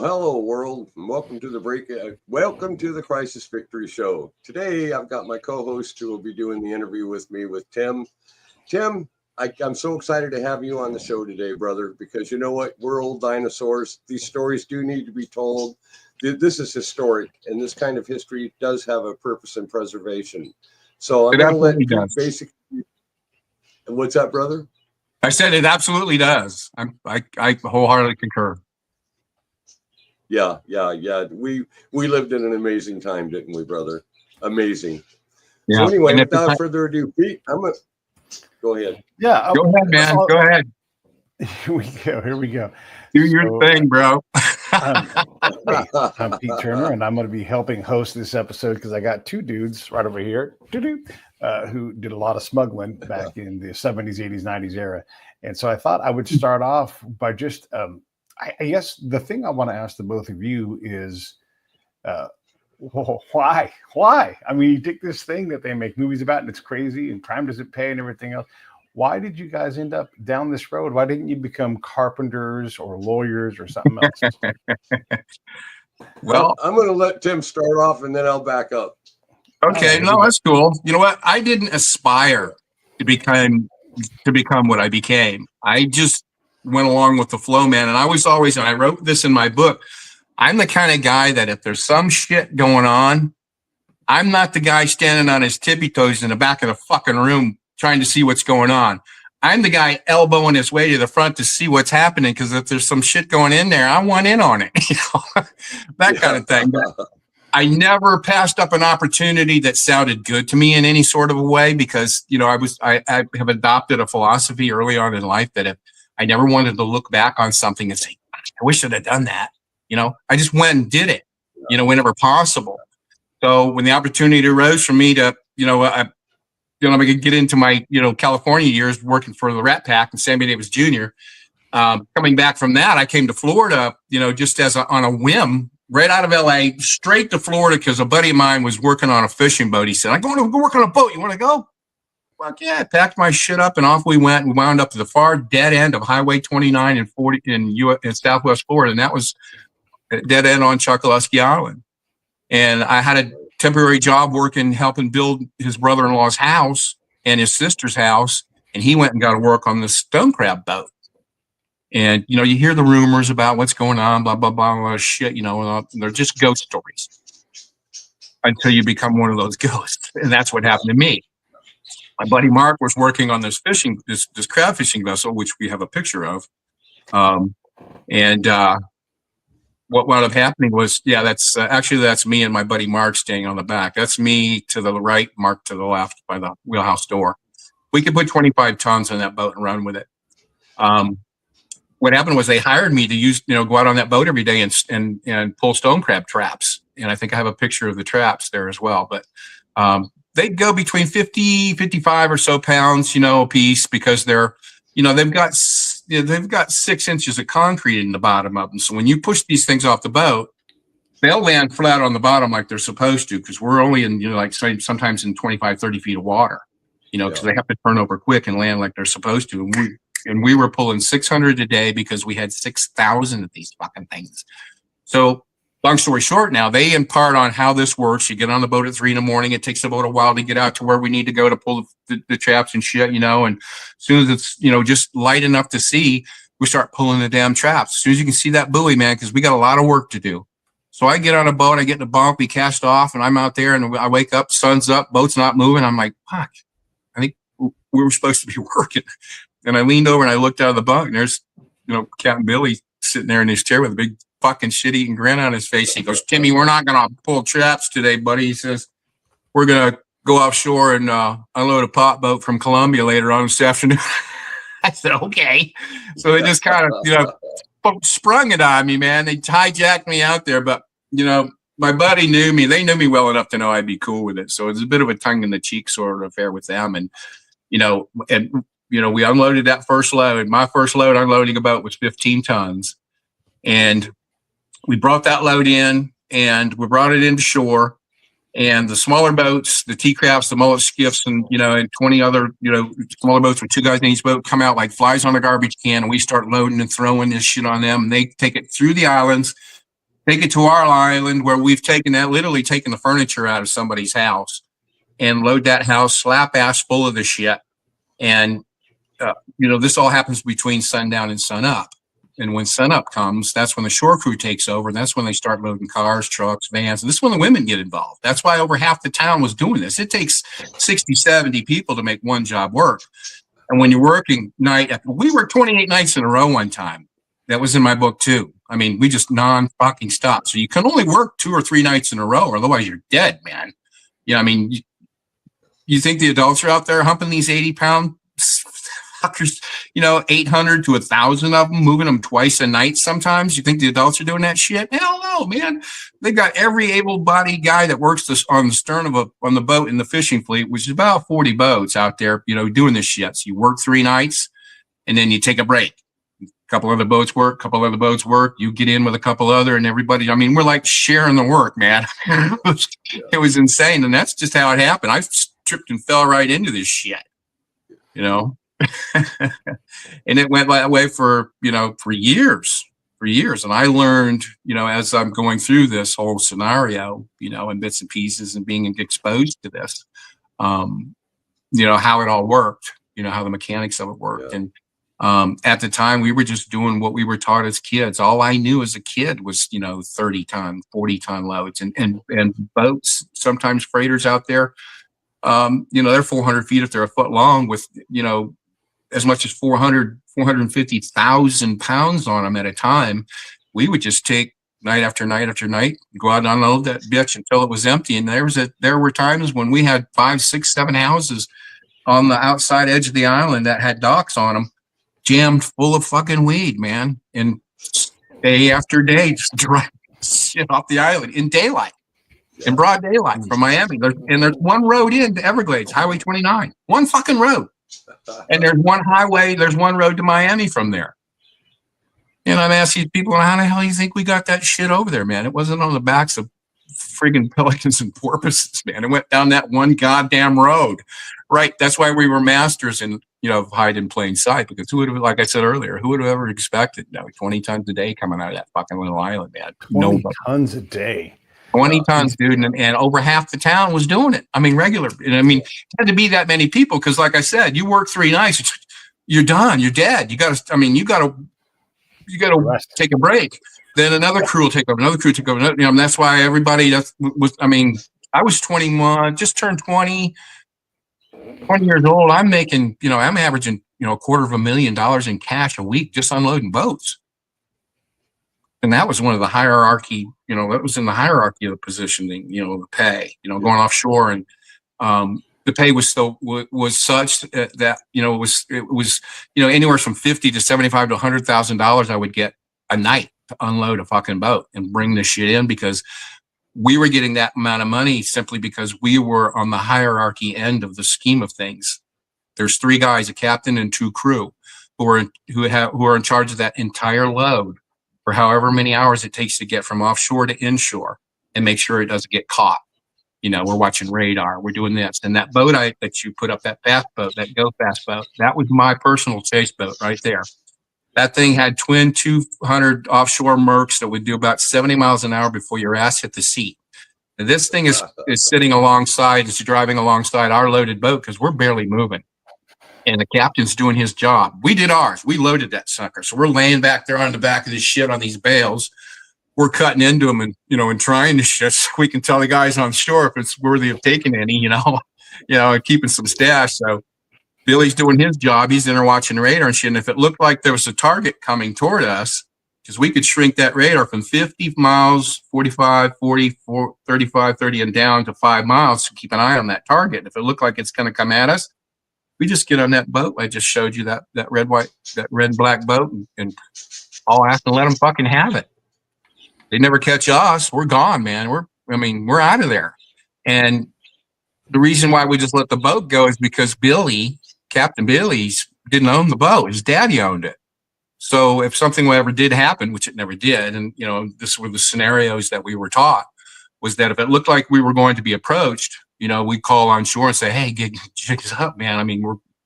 hello, world, and welcome to the welcome to the Crisis Victory Show. Today, I've got my co-host who will be doing the interview with me with Tim. Tim, I'm so excited to have you on the show today, brother, because you know what? We're old dinosaurs. These stories do need to be told. This is historic, and this kind of history does have a purpose in preservation. So I'm going to let Pete basically. What's up, brother? I said it absolutely does. I wholeheartedly concur. Yeah. We lived in an amazing time, didn't we, brother? Amazing. Yeah. So anyway, without further ado, Pete, go ahead. Yeah, go ahead, man. Go ahead. Here we go. Do your thing, bro. I'm Pete Turner, and I'm going to be helping host this episode because I got two dudes right over here who did a lot of smuggling back in the 70s, 80s, 90s era. And so I thought I would start off by just, I guess the thing I want to ask the both of you is, why? I mean, you take this thing that they make movies about and it's crazy and crime doesn't pay and everything else. Why did you guys end up down this road? Why didn't you become carpenters or lawyers or something else? Well, I'm going to let Tim start off and then I'll back up. Okay, no, that's cool. You know what? I didn't aspire to become what I became. I just went along with the flow, man. And I was always, and I wrote this in my book, I'm the kind of guy that if there's some shit going on, I'm not the guy standing on his tippy toes in the back of the fucking room trying to see what's going on. I'm the guy elbowing his way to the front to see what's happening, because if there's some shit going in there, I want in on it. That kind of thing. But I never passed up an opportunity that sounded good to me in any sort of a way, because, I have adopted a philosophy early on in life that if I never wanted to look back on something and say, I wish I'd have done that. I just went and did it, whenever possible. So when the opportunity arose for me to, I could get into my, California years working for the Rat Pack and Sammy Davis Jr. Coming back from that, I came to Florida, just on a whim, right out of LA, straight to Florida, because a buddy of mine was working on a fishing boat. He said, I'm going to go work on a boat. You want to go? Fuck yeah. I packed my shit up and off we went. We wound up to the far dead end of Highway 29 and 40 in Southwest Florida. And that was a dead end on Chokoloskee Island. And I had a temporary job helping build his brother-in-law's house and his sister's house. And he went and got to work on the stone crab boat. And, you hear the rumors about what's going on, blah, blah, blah, blah, shit, they're just ghost stories until you become one of those ghosts. And that's what happened to me. My buddy Mark was working on this crab fishing vessel, which we have a picture of. What wound up happening was, that's me and my buddy Mark staying on the back. That's me to the right, Mark to the left by the wheelhouse door. We could put 25 tons on that boat and run with it. What happened was they hired me to go out on that boat every day and pull stone crab traps. And I think I have a picture of the traps there as well. But they'd go between 50, 55 or so pounds, a piece, because they're, they've got 6 inches of concrete in the bottom of them. So when you push these things off the boat, they'll land flat on the bottom like they're supposed to, because we're only in, sometimes in 25, 30 feet of water, because they have to turn over quick and land like they're supposed to. And we were pulling 600 a day because we had 6,000 of these fucking things. So long story short, now they impart on how this works. You get on the boat at 3 a.m. It takes the boat a while to get out to where we need to go to pull the traps and shit, and as soon as it's, just light enough to see, we start pulling the damn traps. As soon as you can see that buoy, man, because we got a lot of work to do. So I get on a boat, I get in a bunk, we cast off, and I'm out there, and I wake up, sun's up, boat's not moving. I'm like, fuck, I think we were supposed to be working. And I leaned over and I looked out of the bunk, and there's, Captain Billy sitting there in his chair with a big fucking shit-eating grin on his face. He goes, Timmy, we're not going to pull traps today, buddy. He says, we're going to go offshore and unload a pot boat from Colombia later on this afternoon. I said, okay. So they just kind of, sprung it on me, man. They hijacked me out there. But, my buddy knew me. They knew me well enough to know I'd be cool with it. So it was a bit of a tongue-in-the-cheek sort of affair with them. And, we unloaded that first load. My first load unloading a boat was 15 tons. And we brought that load in, and we brought it into shore. And the smaller boats, the T-crafts, the mullet skiffs, and 20 other smaller boats with 2 guys in each boat come out like flies on a garbage can, and we start loading and throwing this shit on them. And they take it through the islands, take it to our island where we've literally taken the furniture out of somebody's house and load that house slap ass full of the shit. And, this all happens between sundown and sun up. And when sun up comes, that's when the shore crew takes over. And that's when they start loading cars, trucks, vans. And this is when the women get involved. That's why over half the town was doing this. It takes 60, 70 people to make one job work. And when you're working we worked 28 nights in a row one time. That was in my book too. I mean, we just non-fucking stop. So you can only work 2 or 3 nights in a row, or otherwise you're dead, man. I mean, you think the adults are out there humping these 80-pound fuckers, 800 to 1,000 of them, moving them twice a night sometimes? You think the adults are doing that shit? Hell no, man. They got every able-bodied guy that works on the stern on the boat in the fishing fleet, which is about 40 boats out there, doing this shit. So you work 3 nights, and then you take a break. A couple other boats work, you get in with a couple other, and everybody, I mean, we're like sharing the work, man. It was insane, and that's just how it happened. I tripped and fell right into this shit, and it went that way for years. And I learned, as I'm going through this whole scenario, in bits and pieces and being exposed to this, how it all worked, how the mechanics of it worked. Yeah. And at the time we were just doing what we were taught as kids. All I knew as a kid was, 30-ton, 40-ton loads and boats, sometimes freighters out there. They're 400 feet if they're a foot long with, as much as 450,000 pounds on them at a time. We would just take night after night after night, go out and unload that bitch until it was empty. And there were times when we had 5, 6, 7 houses on the outside edge of the island that had docks on them, jammed full of fucking weed, man. And day after day, just drive shit off the island in daylight, in broad daylight from Miami. There's one road into Everglades, Highway 29, one fucking road. And there's one road to Miami from there. And I'm asking people, how the hell do you think we got that shit over there, man? It wasn't on the backs of friggin' pelicans and porpoises, man. It went down that one goddamn road. Right. That's why we were masters in, hide in plain sight, because who would have, like I said earlier, who would have ever expected 20 tons a day coming out of that fucking little island, man? 20 tons a day. 20 tons, dude, and over half the town was doing it. I mean, regular. And I mean, it had to be that many people because, like I said, you work 3 nights, you're done, you're dead. You got to take a break. Then another crew will take over. And that's why everybody I was 21, just turned 20 years old. I'm making, I'm averaging, $250,000 in cash a week just unloading boats. And that was one of the hierarchy, that was in the hierarchy of the positioning, the pay, going offshore. And the pay was such that, it was anywhere from $50,000 to $75,000 to $100,000 I would get a night to unload a fucking boat and bring this shit in, because we were getting that amount of money simply because we were on the hierarchy end of the scheme of things. There's 3 guys, a captain and 2 crew who are in charge of that entire load for however many hours it takes to get from offshore to inshore and make sure it doesn't get caught. We're watching radar, we're doing this. And that boat that you put up, that fast boat, that go fast boat, that was my personal chase boat right there. That thing had twin 200 offshore Mercs that would do about 70 miles an hour before your ass hit the seat. And this thing is sitting alongside, it's driving alongside our loaded boat because we're barely moving. And the captain's doing his job. We did ours. We loaded that sucker. So we're laying back there on the back of this shit on these bales. We're cutting into them and, and trying to shit so we can tell the guys on shore if it's worthy of taking any, and keeping some stash. So Billy's doing his job. He's in there watching radar and shit. And if it looked like there was a target coming toward us, because we could shrink that radar from 50 miles, 45, 40, 35, 30, and down to 5 miles to keep an eye on that target. If it looked like it's going to come at us, we just get on that boat. I just showed you that red black boat and all ask and let them fucking have it. They never catch us. We're gone, man. We're out of there. And the reason why we just let the boat go is because Captain Billy's didn't own the boat. His daddy owned it. So if something ever did happen, which it never did, and this were the scenarios that we were taught, was that if it looked like we were going to be approached, we'd call on shore and say, "Hey, jigs up, man.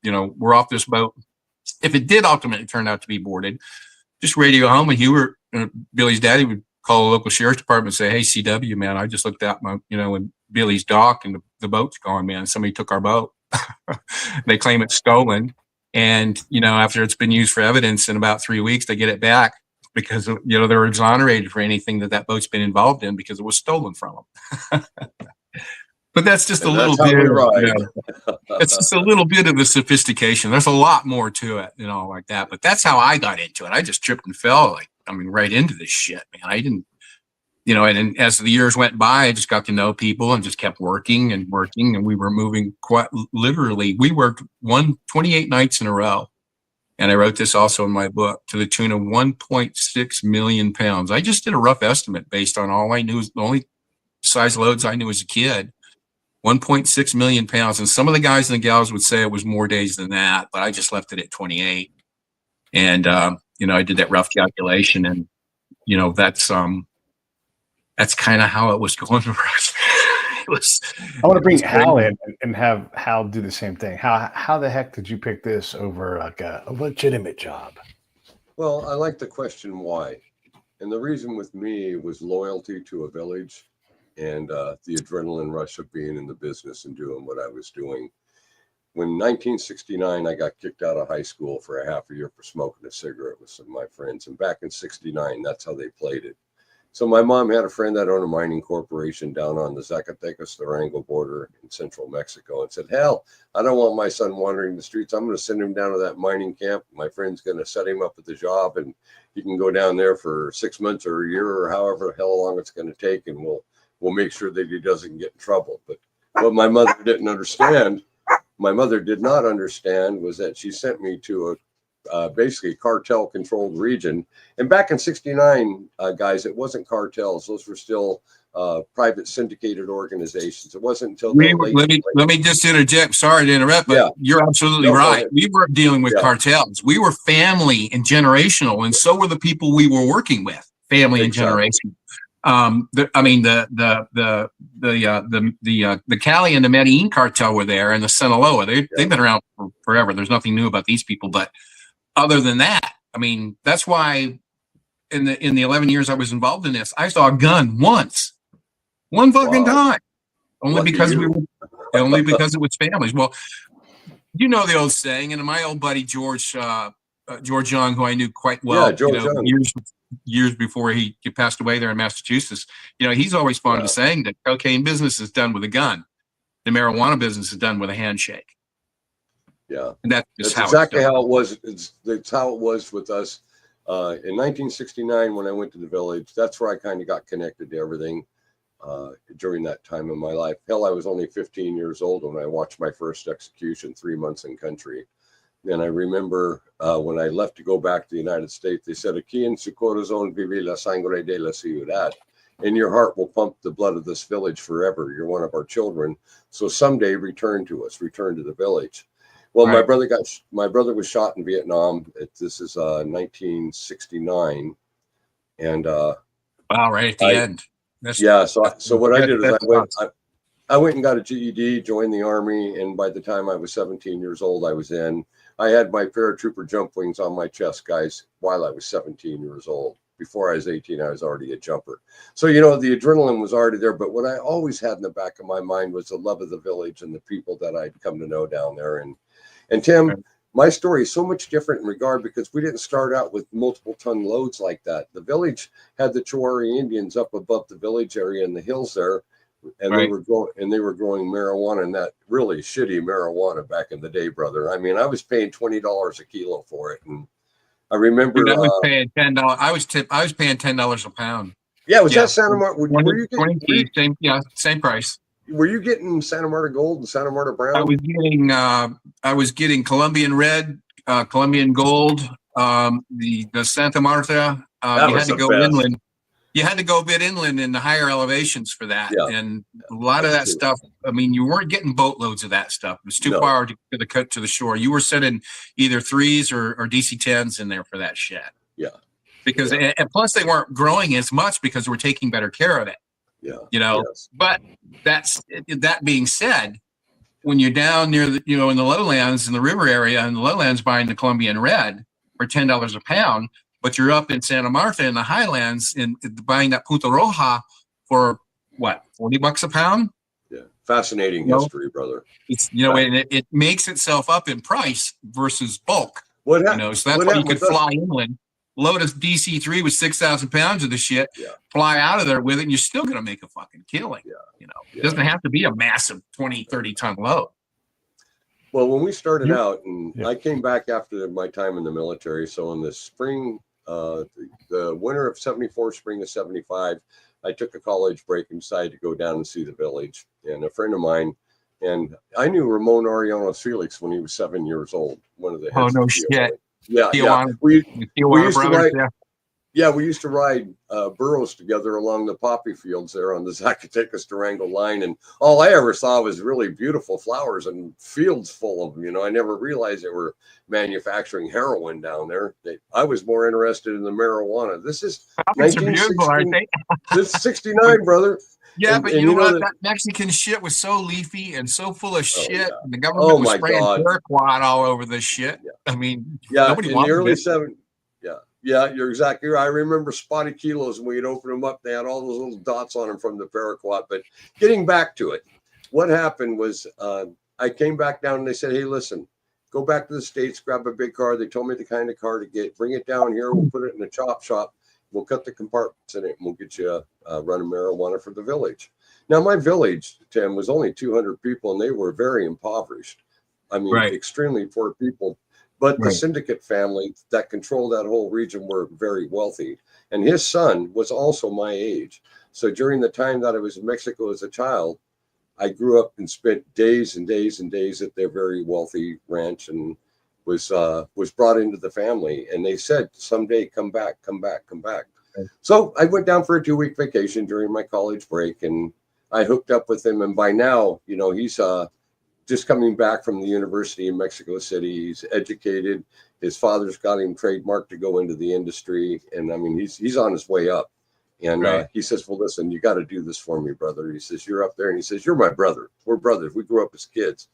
We're off this boat." If it did ultimately turn out to be boarded, just radio home, and Billy's daddy would call the local sheriff's department and say, hey, CW, man, I just looked out in Billy's dock and the boat's gone, man. Somebody took our boat. They claim it's stolen. And, after it's been used for evidence in about 3 weeks, they get it back because, they're exonerated for anything that boat's been involved in because it was stolen from them. But that's just a little bit. It's just a little bit of the sophistication. There's a lot more to it, like that. But that's how I got into it. I just tripped and fell, right into this shit, man. I didn't, and as the years went by, I just got to know people and just kept working. And we were moving quite literally. We worked 28 nights in a row. And I wrote this also in my book, to the tune of 1.6 million pounds. I just did a rough estimate based on all I knew, the only size loads I knew as a kid. 1.6 million pounds. And some of the guys and the gals would say it was more days than that, but I just left it at 28. And, I did that rough calculation, and, that's kind of how it was going for us. I want to bring Hal in and have Hal do the same thing. How the heck did you pick this over like a legitimate job? Well, I like the question why. And the reason with me was loyalty to a village. And the adrenaline rush of being in the business and doing what I was doing. When 1969, I got kicked out of high school for a half a year for smoking a cigarette with some of my friends. And back in 69, that's how they played it. So my mom had a friend that owned a mining corporation down on the Zacatecas-Durango border in central Mexico, and said, Hal, I don't want my son wandering the streets. I'm going to send him down to that mining camp. My friend's going to set him up at the job, and he can go down there for 6 months or a year or however the hell long it's going to take, and we'll make sure that he doesn't get in trouble. But what my mother did not understand was that she sent me to a basically cartel controlled region. And back in 69, guys, it wasn't cartels. Those were still private syndicated organizations. It wasn't until let me just interject. Sorry to interrupt, but you're absolutely right. We weren't dealing with cartels. We were family and generational, and so were the people we were working with, family and generational. The Cali and the Medellin cartel were there, and the Sinaloa. They've been around for forever. There's nothing new about these people, but other than that, that's why in the 11 years I was involved in this, I saw a gun once, one fucking time, only because it was families. Well, the old saying, and my old buddy George Young, who I knew quite well, years before he passed away there in Massachusetts, he's always fond of saying that cocaine business is done with a gun, the marijuana business is done with a handshake. Yeah, and that's exactly how it was. That's how it was with us in 1969 when I went to the village. That's where I kind of got connected to everything during that time in my life. Hell, I was only 15 years old when I watched my first execution, 3 months in country. And I remember when I left to go back to the United States, they said, "Aquí en su corazón vive la sangre de la ciudad." In your heart will pump the blood of this village forever. You're one of our children. So someday return to us, return to the village. Well, right. My brother was shot in Vietnam. This is 1969. And wow, right at the end. So what I did is I went and got a GED, joined the Army, and by the time I was 17 years old, I was in. I had my paratrooper jump wings on my chest, guys, while I was 17 years old. Before I was 18, I was already a jumper. So, the adrenaline was already there. But what I always had in the back of my mind was the love of the village and the people that I'd come to know down there. And Tim, my story is so much different in regard because we didn't start out with multiple ton loads like that. The village had the Chowari Indians up above the village area in the hills there. And they were growing marijuana, and that really shitty marijuana back in the day, brother. I was paying $20 a kilo for it, and I remember I was paying $10. I was paying $10 a pound. Yeah, that Santa Marta? Were you getting same price? Were you getting Santa Marta Gold and Santa Marta Brown? I was getting Colombian Red, Colombian Gold, the Santa Marta. You had to go inland. You had to go a bit inland in the higher elevations for that. Yeah. And a lot of that stuff, you weren't getting boatloads of that stuff. It was too far to the shore. You were sending either 3s or DC-10s in there for that shit. Yeah. Because, and plus they weren't growing as much because we're taking better care of it. Yeah. Yes. But that being said, when you're down near the, in the lowlands in the river area and the lowlands buying the Colombian Red for $10 a pound, but you're up in Santa Marta in the highlands and buying that Puta Roja for what, $40 a pound? Yeah, fascinating history, brother. It's, and it makes itself up in price versus bulk. So that's why you could fly inland, load a DC-3 with 6,000 pounds of the shit, fly out of there with it, and you're still going to make a fucking killing. It doesn't have to be a massive 20, 30 ton load. Well, when we started out, and I came back after my time in the military, so in the spring, the winter of 74, spring of 75, I took a college break and decided to go down and see the village. And a friend of mine, and I knew Ramon Arellano Felix when he was 7 years old. One of the heads of shit. Yeah. We used to ride. Yeah, we used to ride burros together along the poppy fields there on the Zacatecas Durango line, and all I ever saw was really beautiful flowers and fields full of them. I never realized they were manufacturing heroin down there. I was more interested in the marijuana. This is 1969, brother. Yeah, but you know what? That Mexican shit was so leafy and so full of shit. And the government was spraying paraquat all over this shit. Yeah. I mean, nobody in wanted the early it. 70s. Yeah, you're exactly right. I remember spotted kilos, and we'd open them up. They had all those little dots on them from the paraquat. But getting back to it, what happened was I came back down, and they said, hey, listen, go back to the States, grab a big car. They told me the kind of car to get. Bring it down here. We'll put it in the chop shop. We'll cut the compartments in it, and we'll get you running marijuana for the village. Now, my village, Tim, was only 200 people, and they were very impoverished. I mean, extremely poor people. But the syndicate family that controlled that whole region were very wealthy. And his son was also my age. So during the time that I was in Mexico as a child, I grew up and spent days and days and days at their very wealthy ranch, and was brought into the family. And they said, someday, come back, come back, come back. Okay. So I went down for a 2-week vacation during my college break, and I hooked up with him. And by now, he's just coming back from the university in Mexico City. He's educated. His father's got him trademarked to go into the industry. And I mean, he's on his way up. And he says, well, listen, you got to do this for me, brother. He says, you're up there. And he says, you're my brother. We're brothers. We grew up as kids.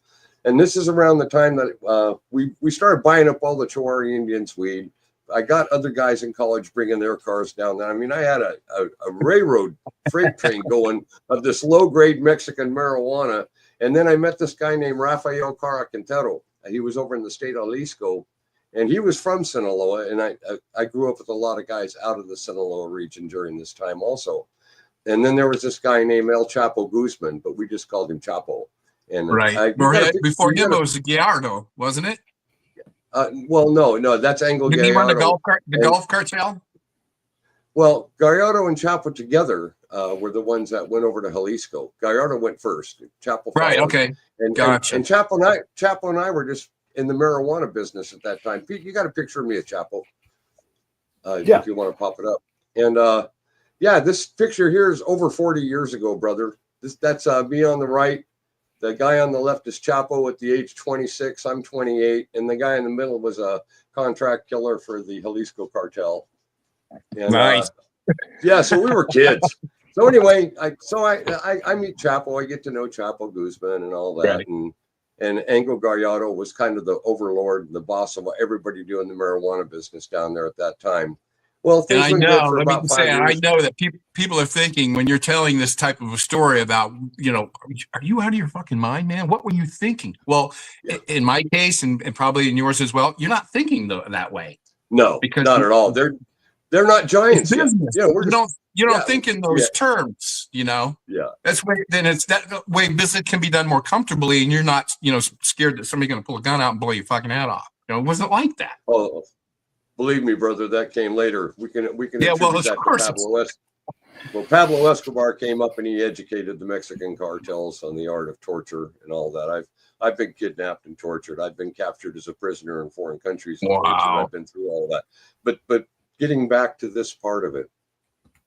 And this is around the time that we started buying up all the Chowari Indians weed. I got other guys in college bringing their cars down there. I mean, I had a railroad freight train going of this low-grade Mexican marijuana. And then I met this guy named Rafael Cara Quintero. He was over in the state of Jalisco, and he was from Sinaloa. And I grew up with a lot of guys out of the Sinaloa region during this time also. And then there was this guy named El Chapo Guzman, but we just called him Chapo. And before him, it was Gallardo, wasn't it? Well, no, that's Anglo Didn't Gallardo. He run the Gulf cartel? Well, Gallardo and Chapo together were the ones that went over to Jalisco. Gallardo went first. Chapo followed. Okay. And gotcha. And Chapo and I were just in the marijuana business at that time. Pete, you got a picture of me at Chapo. If you want to pop it up. And this picture here is over 40 years ago, brother. That's me on the right. The guy on the left is Chapo at the age 26. I'm 28. And the guy in the middle was a contract killer for the Jalisco cartel. And, nice. So we were kids. So anyway, I meet Chapo. I get to know Chapo Guzman and all that. Right. And Anglo Gallardo was kind of the overlord and the boss of everybody doing the marijuana business down there at that time. Well, things went good for about 5 years. I know that people are thinking when you're telling this type of a story about, are you out of your fucking mind, man? What were you thinking? Well, in my case, and probably in yours as well, you're not thinking that way. No, because not at all. They're not giants. You don't think in those terms, Yeah. That's way, then it's that way business can be done more comfortably, and you're not, scared that somebody's going to pull a gun out and blow your fucking head off. It wasn't like that. Oh, believe me, brother, that came later. We can attribute that to Pablo Escobar. Well, Pablo Escobar came up and he educated the Mexican cartels on the art of torture and all that. I've been kidnapped and tortured. I've been captured as a prisoner in foreign countries. And tortured. I've been through all that. But getting back to this part of it,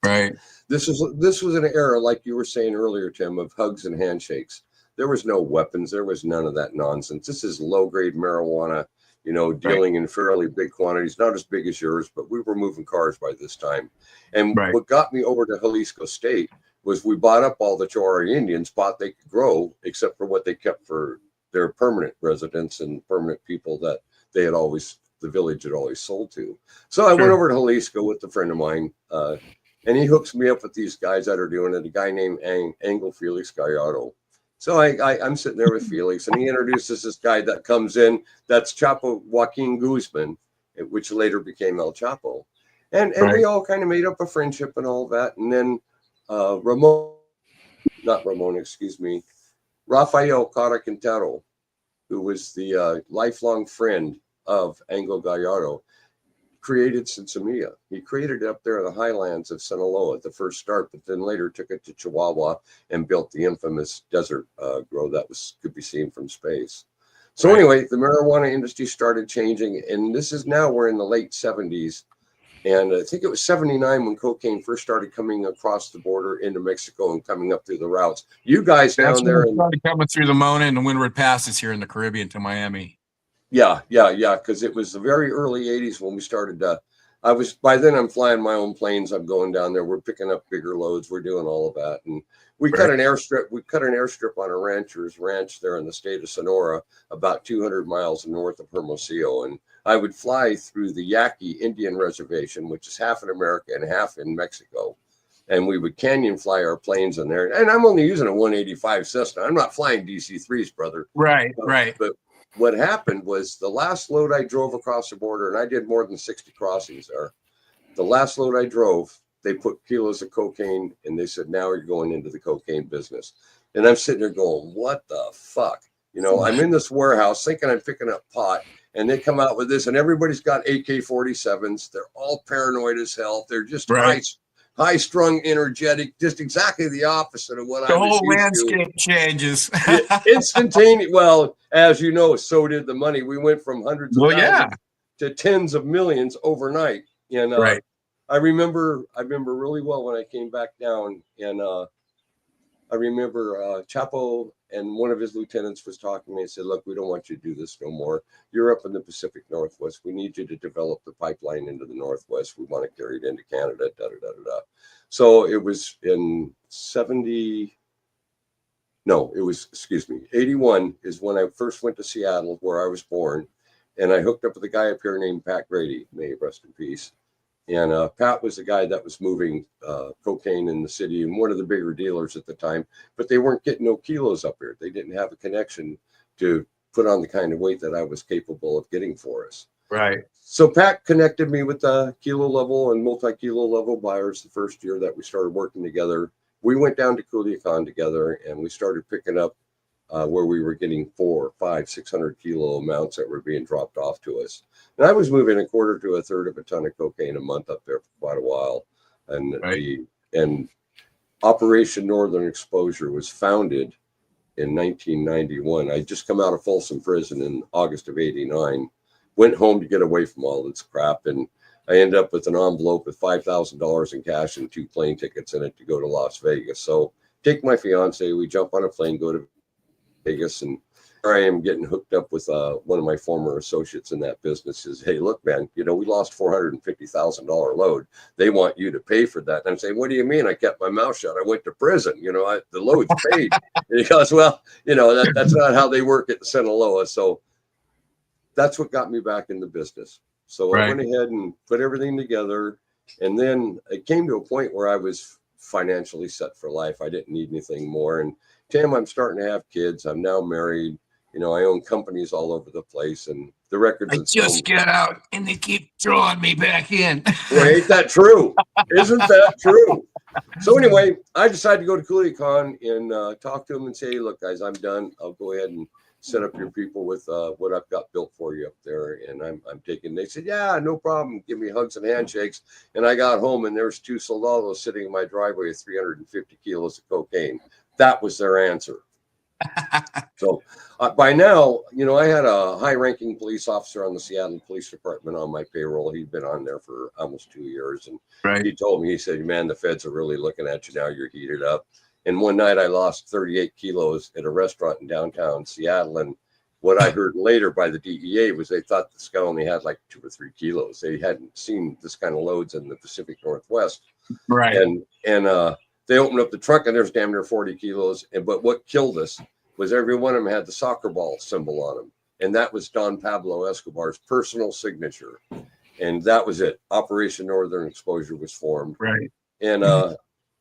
right? This was an era, like you were saying earlier, Tim, of hugs and handshakes. There was no weapons. There was none of that nonsense. This is low-grade marijuana. Dealing in fairly big quantities, not as big as yours, but we were moving cars by this time. And what got me over to Jalisco State was we bought up all the Chowari Indians, thought they could grow, except for what they kept for their permanent residents and permanent people that they had always the village had always sold to. So I went over to Jalisco with a friend of mine, and he hooks me up with these guys that are doing it, a guy named Angel Felix Gallardo. So I'm sitting there with Felix, and he introduces this guy that comes in, that's Chapo Joaquin Guzman, which later became El Chapo. And we all kind of made up a friendship and all that. And then Rafael Cara Quintero, who was the lifelong friend of Angel Gallardo, created Sinsemilla. He created it up there in the highlands of Sinaloa at the first start, but then later took it to Chihuahua and built the infamous desert grow that could be seen from space. So anyway, the marijuana industry started changing, and this is now we're in the late 70s. And I think it was 79 when cocaine first started coming across the border into Mexico and coming up through the routes. You guys down there started coming through the Mona and the Windward Passes here in the Caribbean to Miami. Yeah. Because it was the very early 80s when we started. By then I'm flying my own planes. I'm going down there. We're picking up bigger loads. We're doing all of that. And we cut an airstrip. We cut an airstrip on a rancher's ranch there in the state of Sonora, about 200 miles north of Hermosillo. And I would fly through the Yaqui Indian Reservation, which is half in America and half in Mexico. And we would canyon fly our planes in there. And I'm only using a 185 Cessna. I'm not flying DC-3s, brother. Right. But what happened was the last load I drove across the border, and I did more than 60 crossings there. The last load I drove, they put kilos of cocaine, and they said, now you're going into the cocaine business. And I'm sitting there going, what the fuck? You know, I'm in this warehouse thinking I'm picking up pot, and they come out with this, and everybody's got AK-47s. They're all paranoid as hell. They're just high-strung, energetic, just exactly the opposite of what I was used to. The whole landscape changes. Instantaneous. Well, as you know, so did the money. We went from hundreds of thousands to tens of millions overnight. And I remember really well when I came back down, and I remember Chapo and one of his lieutenants was talking to me and said, look, we don't want you to do this no more. You're up in the Pacific Northwest. We need you to develop the pipeline into the Northwest. We want to carry it into Canada, So it was in 81 is when I first went to Seattle, where I was born. And I hooked up with a guy up here named Pat Grady, may he rest in peace. And Pat was the guy that was moving cocaine in the city and one of the bigger dealers at the time, but they weren't getting no kilos up here. They didn't have a connection to put on the kind of weight that I was capable of getting for us. Right. So Pat connected me with the kilo level and multi-kilo level buyers the first year that we started working together. We went down to Culiacan together, and we started picking up where we were getting 400, 500, 600 kilo amounts that were being dropped off to us. And I was moving a quarter to a third of a ton of cocaine a month up there for quite a while. And Operation Northern Exposure was founded in 1991. I just come out of Folsom Prison in August of 89, went home to get away from all this crap. And I ended up with an envelope with $5,000 in cash and 2 plane tickets in it to go to Las Vegas. So take my fiance, we jump on a plane, go to Vegas, and here I am getting hooked up with one of my former associates in that business. Says, hey, look, man, you know, we lost $450,000 load. They want you to pay for that. And I'm saying, what do you mean? I kept my mouth shut. I went to prison. You know, the load's paid. And he goes, well, you know, that's not how they work at Sinaloa. So that's what got me back in the business. So I went ahead and put everything together. And then it came to a point where I was financially set for life. I didn't need anything more. And Tim, I'm starting to have kids. I'm now married. You know, I own companies all over the place, and the records. I just got out, and they keep throwing me back in. Well, ain't that true? Isn't that true? So anyway, I decided to go to Culiacan and talk to them and say, hey, look, guys, I'm done. I'll go ahead and set up your people with what I've got built for you up there. And I'm taking, they said, yeah, no problem. Give me hugs and handshakes. And I got home, and there's 2 soldados sitting in my driveway with 350 kilos of cocaine. That was their answer. So by now, you know, I had a high-ranking police officer on the Seattle Police Department on my payroll. He'd been on there for almost 2 years. And he told me, he said, man, the feds are really looking at you now. You're heated up. And one night I lost 38 kilos at a restaurant in downtown Seattle. And what I heard later by the DEA was they thought this guy only had like 2 or 3 kilos. They hadn't seen this kind of loads in the Pacific Northwest. Right. And they opened up the trunk, and there's damn near 40 kilos. But what killed us was every one of them had the soccer ball symbol on them. and that was Don Pablo Escobar's personal signature. And that was it. Operation Northern Exposure was formed. Right. And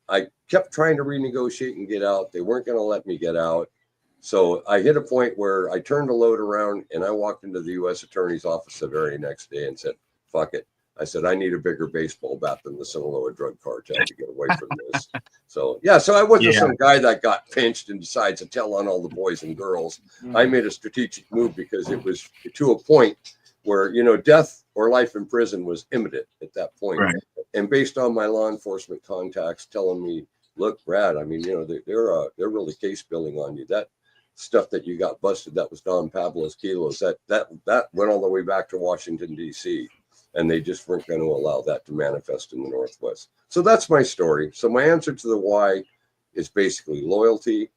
I kept trying to renegotiate and get out. They weren't going to let me get out. So I hit a point where I turned the load around and I walked into the U.S. Attorney's office the very next day and said, fuck it. I said, I need a bigger baseball bat than the Sinaloa drug cartel to get away from this. So, yeah, so I wasn't some guy that got pinched and decides to tell on all the boys and girls. I made a strategic move because it was to a point where, you know, death or life in prison was imminent at that point. Right. And based on my law enforcement contacts telling me, look, Brad, I mean, you know, they're really case building on you. That stuff that you got busted, that was Don Pablo's kilos. That went all the way back to Washington, D.C., and they just weren't going to allow that to manifest in the Northwest. So that's my story. So my answer to the why is basically loyalty,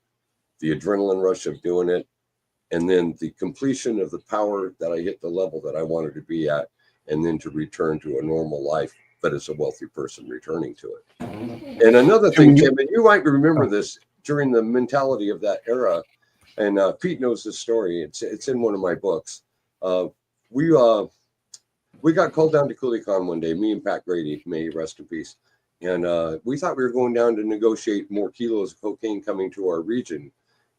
the adrenaline rush of doing it, and then the completion of the power that I hit the level that I wanted to be at, and then to return to a normal life, but as a wealthy person returning to it. And another thing, Tim, and you might remember this during the mentality of that era, and Pete knows this story. It's in one of my books. We got called down to Culiacan one day, me and Pat Grady, may he rest in peace. And we thought we were going down to negotiate more kilos of cocaine coming to our region.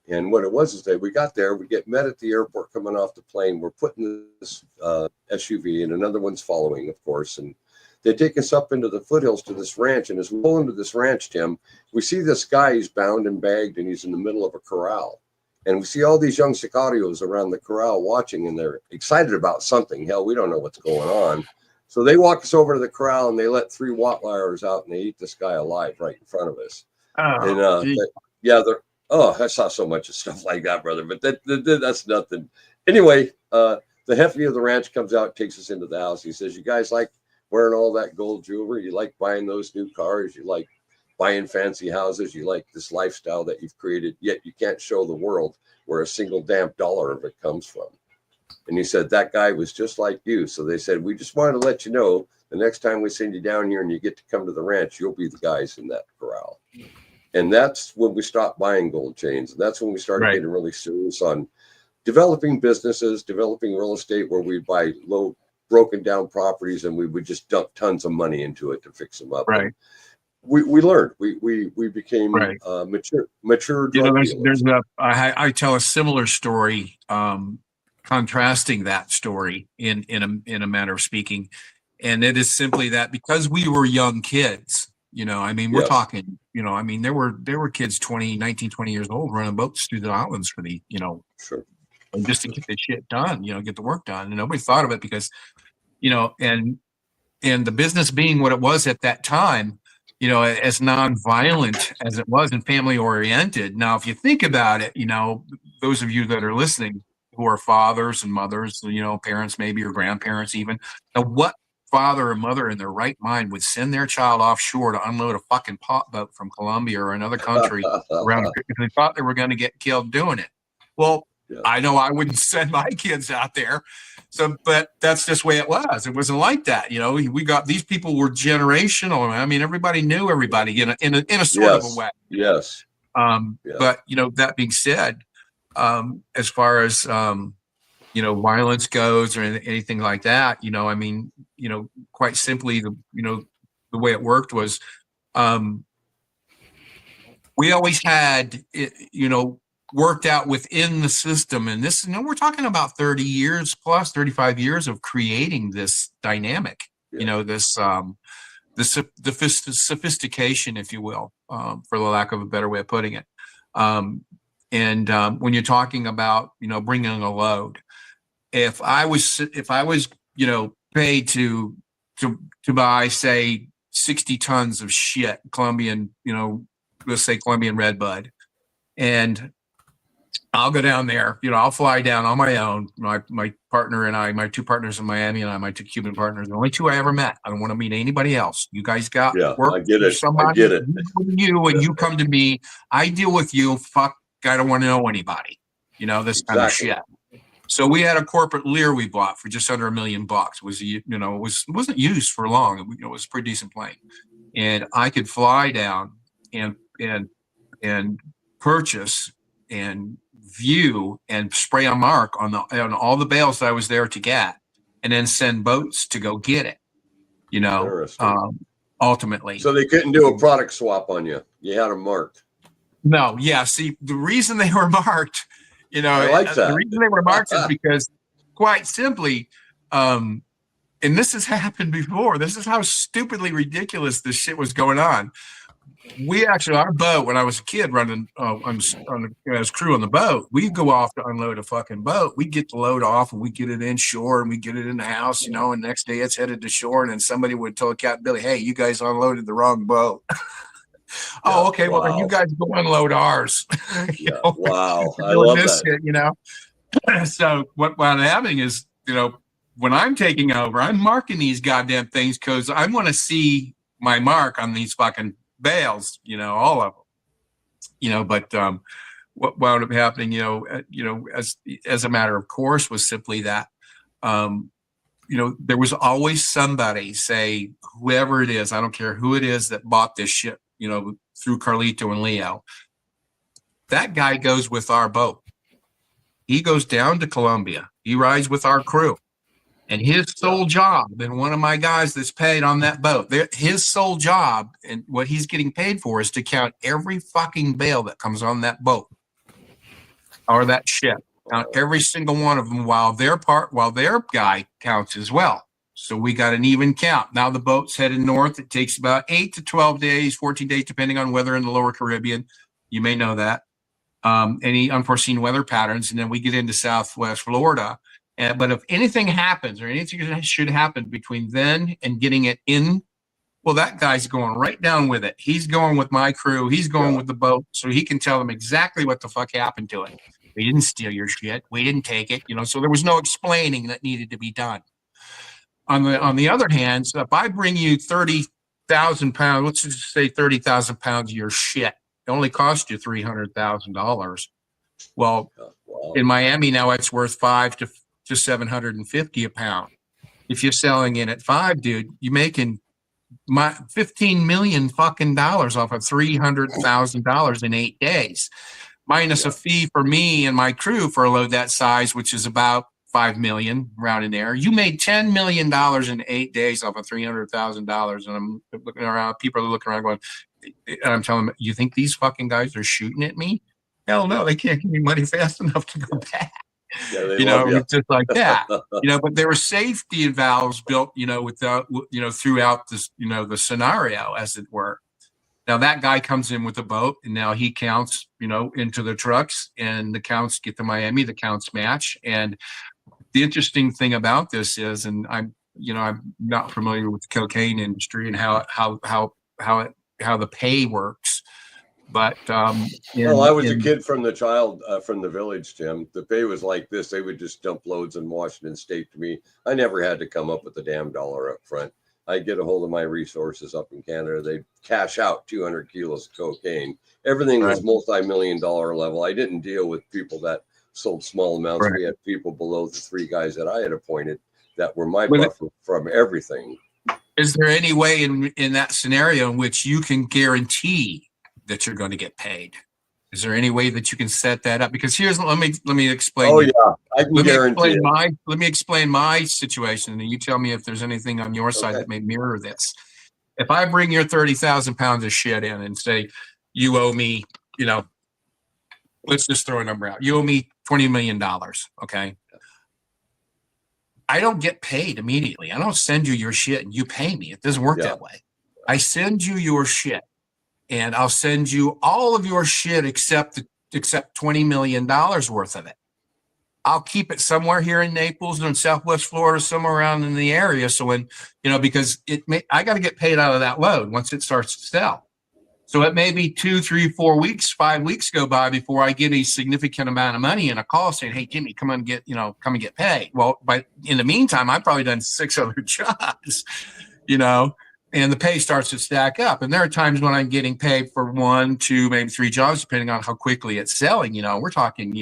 And what it was is that we got there, we get met at the airport coming off the plane. We're putting this SUV and another one's following, of course. And they take us up into the foothills to this ranch. And as we pull into this ranch, Tim, we see this guy, he's bound and bagged and he's in the middle of a corral. And we see all these young sicarios around the corral watching, and they're excited about something. Hell, we don't know what's going on. So they walk us over to the corral, and they let 3 Wattliers out, and they eat this guy alive right in front of us. Oh, and I saw so much of stuff like that, brother. But that's nothing. Anyway, the Hefty of the ranch comes out, takes us into the house. He says, "You guys like wearing all that gold jewelry? You like buying those new cars? You like buying fancy houses, you like this lifestyle that you've created, yet you can't show the world where a single damn dollar of it comes from." And he said, that guy was just like you. So they said, we just wanted to let you know the next time we send you down here and you get to come to the ranch, you'll be the guys in that corral. And that's when we stopped buying gold chains. And that's when we started getting really serious on developing businesses, developing real estate, where we'd buy low broken down properties and we would just dump tons of money into it to fix them up. Right. And we learned, we became mature drug dealers. I tell a similar story, contrasting that story in a manner of speaking. And it is simply that because we were young kids, you know, I mean, we're talking, you know, I mean, there were kids 19, 20 years old running boats through the islands for the, you know, just to get the shit done, you know, get the work done. And nobody thought of it because, you know, and the business being what it was at that time, you know, as non-violent as it was and family oriented. Now, if you think about it, you know, those of you that are listening who are fathers and mothers, you know, parents maybe or grandparents even, now what father or mother in their right mind would send their child offshore to unload a fucking pot boat from Colombia or another country around because they thought they were going to get killed doing it? Well, I know I wouldn't send my kids out there. So, but that's just the way it was. It wasn't like that. You know, we got, these people were generational. I mean, everybody knew everybody in a sort of a way. Yes. But, you know, that being said, as far as, you know, violence goes or anything like that, you know, I mean, you know, quite simply, the way it worked was, we always had, you know, worked out within the system. And this, you know, we're talking about 30 years plus 35 years of creating this dynamic, you know, this, the sophistication, if you will, for the lack of a better way of putting it. And when you're talking about, you know, bringing a load, if I was, you know, paid to buy, say, 60 tons of shit, Colombian, you know, let's say Colombian red bud, and I'll go down there, you know, I'll fly down on my own. My partner and I, my 2 partners in Miami and I, my 2 Cuban partners, the only 2 I ever met. I don't want to meet anybody else. You guys got work. I get it. Somebody, I get it. You and you come to me. I deal with you. Fuck, I don't want to know anybody. You know, this kind of shit. So we had a corporate Lear we bought for just under $1 million. It was, you know, it wasn't used for long. You know, it was a pretty decent plane, and I could fly down and purchase and view and spray a mark on all the bales that I was there to get, and then send boats to go get it. Ultimately. So they couldn't do a product swap on you. You had them marked. No, yeah. See, the reason they were marked, I like that. The reason they were marked is because, quite simply, and this has happened before. This is how stupidly ridiculous this shit was going on. We actually, our boat, when I was a kid running as crew on the boat, we'd go off to unload a fucking boat. We'd get the load off and we get it inshore and we get it in the house, and next day it's headed to shore. And then somebody would tell Captain Billy, hey, you guys unloaded the wrong boat. Oh, okay. Well, then you guys go unload ours. Wow. I love that. Shit, So what I'm having is, when I'm taking over, I'm marking these goddamn things because I want to see my mark on these fucking bales, all of them, but what wound up happening, as a matter of course, was simply that, there was always somebody, say, whoever it is, I don't care who it is that bought this ship, through Carlito and Leo, that guy goes with our boat. He goes down to Colombia. He rides with our crew. And his sole job, and one of my guys that's paid on that boat, his sole job and what he's getting paid for is to count every fucking bale that comes on that boat or that ship. Count every single one of them while their guy counts as well. So we got an even count. Now the boat's headed north. It takes about 8 to 12 days, 14 days, depending on weather in the lower Caribbean. You may know that. Any unforeseen weather patterns. And then we get into Southwest Florida. But if anything happens or anything should happen between then and getting it in, well, that guy's going right down with it. He's going with my crew. He's going with the boat. So he can tell them exactly what the fuck happened to it. We didn't steal your shit. We didn't take it. So there was no explaining that needed to be done. On the other hand, so if I bring you 30,000 pounds, let's just say 30,000 pounds of your shit, it only cost you $300,000. Well, in Miami now it's worth $500 to $750 a pound. If you're selling it at $5, dude, you're making $15 million fucking dollars off of $300,000 in 8 days, minus a fee for me and my crew for a load that size, which is about $5 million around in there. You made $10 million in 8 days off of $300,000. And I'm looking around, people are looking around going, and I'm telling them, you think these fucking guys are shooting at me? Hell no, they can't give me money fast enough to go back. It's just like that, but there were safety valves built, without, throughout this, the scenario, as it were. Now that guy comes in with a boat and now he counts, into the trucks, and the counts get to Miami, the counts match. And the interesting thing about this is, and I'm not familiar with the cocaine industry and how the pay works. But I was a kid from the village, Tim. The pay was like this. They would just dump loads in Washington State to me. I never had to come up with a damn dollar up front. I'd get a hold of my resources up in Canada. They'd cash out 200 kilos of cocaine. Everything was multi-million-dollar level. I didn't deal with people that sold small amounts. We had people below the 3 guys that I had appointed that were my buffer from everything. Is there any way in that scenario in which you can guarantee that you're going to get paid? Is there any way that you can set that up? Because let me explain. Oh, yeah, I can guarantee. Let me explain my situation, and you tell me if there's anything on your side that may mirror this. If I bring your 30,000 pounds of shit in and say you owe me, let's just throw a number out. You owe me $20 million. Okay. I don't get paid immediately. I don't send you your shit and you pay me. It doesn't work that way. I send you your shit. And I'll send you all of your shit except $20 million worth of it. I'll keep it somewhere here in Naples or in Southwest Florida, somewhere around in the area. So when, because I got to get paid out of that load once it starts to sell. So it may be 2, 3, 4 weeks, 5 weeks go by before I get a significant amount of money and a call saying, hey, Jimmy, come and get paid. Well, in the meantime, I've probably done 6 other jobs, and the pay starts to stack up. And there are times when I'm getting paid for 1, 2, maybe 3 jobs, depending on how quickly it's selling. We're talking,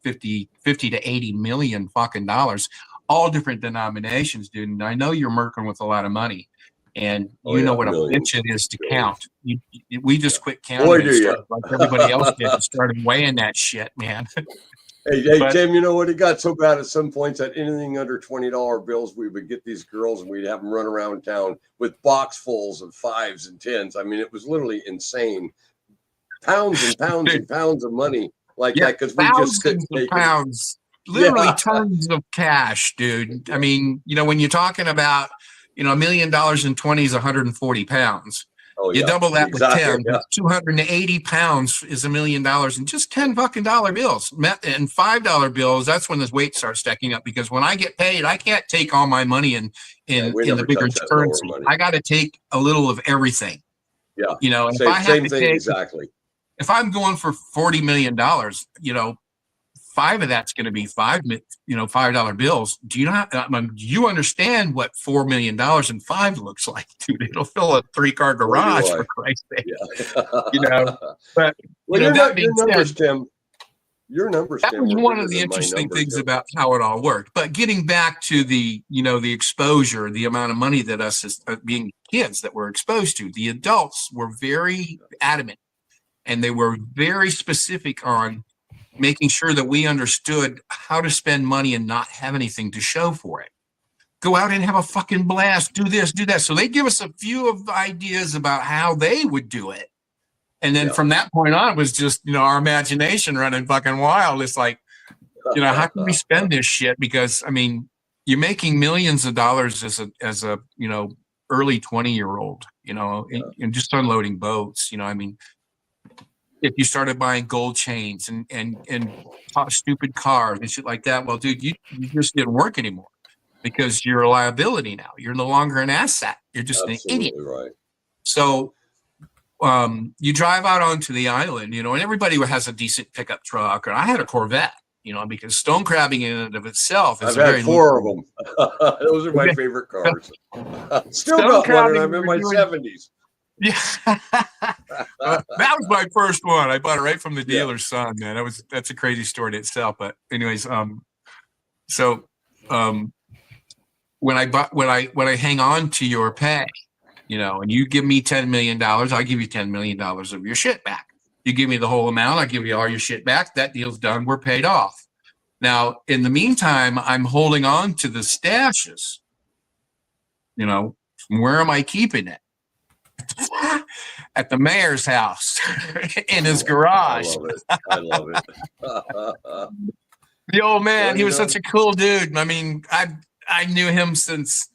50 to 80 million fucking dollars, all different denominations, dude. And I know you're working with a lot of money. And Oh, you know yeah, what a millions. bitch it is to Billions. count. We just quit counting Boy, and do you. started, like everybody else did, and started weighing that shit, man. Hey, But Tim, you know what? It got so bad at some points that anything under $20 bills, we would get these girls and we'd have them run around town with boxfuls of 5s and 10s. I mean, it was literally insane. Pounds and pounds dude, and pounds of money like yeah, that because we just thousands couldn't of take it. pounds, literally Yeah. tons of cash, dude. I mean, when you're talking about, $1 million in 20s, 140 pounds. Oh, You yeah. double that with Exactly. 10, Yeah. 280 pounds is $1 million in just 10 fucking dollar bills. And $5 bills, that's when the weight starts stacking up, because when I get paid, I can't take all my money in We the never bigger touch that lower currency. money. I got to take a little of everything. Yeah. And if I have Same to thing. take, Exactly. if I'm going for $40 million, five of that's going to be $5 bills. Do you understand what $4 million in 5 looks like, dude? It'll fill a 3-car garage, for Christ's sake. Yeah. But well, that being your numbers, said, Tim. Your numbers, that Tim, was were one bigger of the than my interesting numbers. things about how it all worked. But getting back to the exposure, the amount of money that us as being kids that we're exposed to, the adults were very adamant, and they were very specific on making sure that we understood how to spend money and not have anything to show for it. Go out and have a fucking blast, do this, do that. So they give us a few of the ideas about how they would do it. And then from that point on, it was just, our imagination running fucking wild. It's like, how can we spend this shit? Because, I mean, you're making millions of dollars as a early 20-year-old, and just unloading boats, I mean, if you started buying gold chains and stupid cars and shit like that, well, dude, you just didn't work anymore because you're a liability now. You're no longer an asset. You're just an idiot. Right. So you drive out onto the island, and everybody has a decent pickup truck. Or I had a Corvette, because stone crabbing in and of itself is I've had 4 of them. Those are my favorite cars. Still got one, and I'm in my 70s. Yeah, that was my first one. I bought it right from the dealer's son, man. That's a crazy story in itself. But anyways, when I hang on to your pay, and you give me $10 million, I'll give you $10 million of your shit back. You give me the whole amount, I'll give you all your shit back. That deal's done. We're paid off. Now, in the meantime, I'm holding on to the stashes. Where am I keeping it? At the mayor's house in his garage. I love it. The old man, he was such a cool dude. I mean, I knew him since,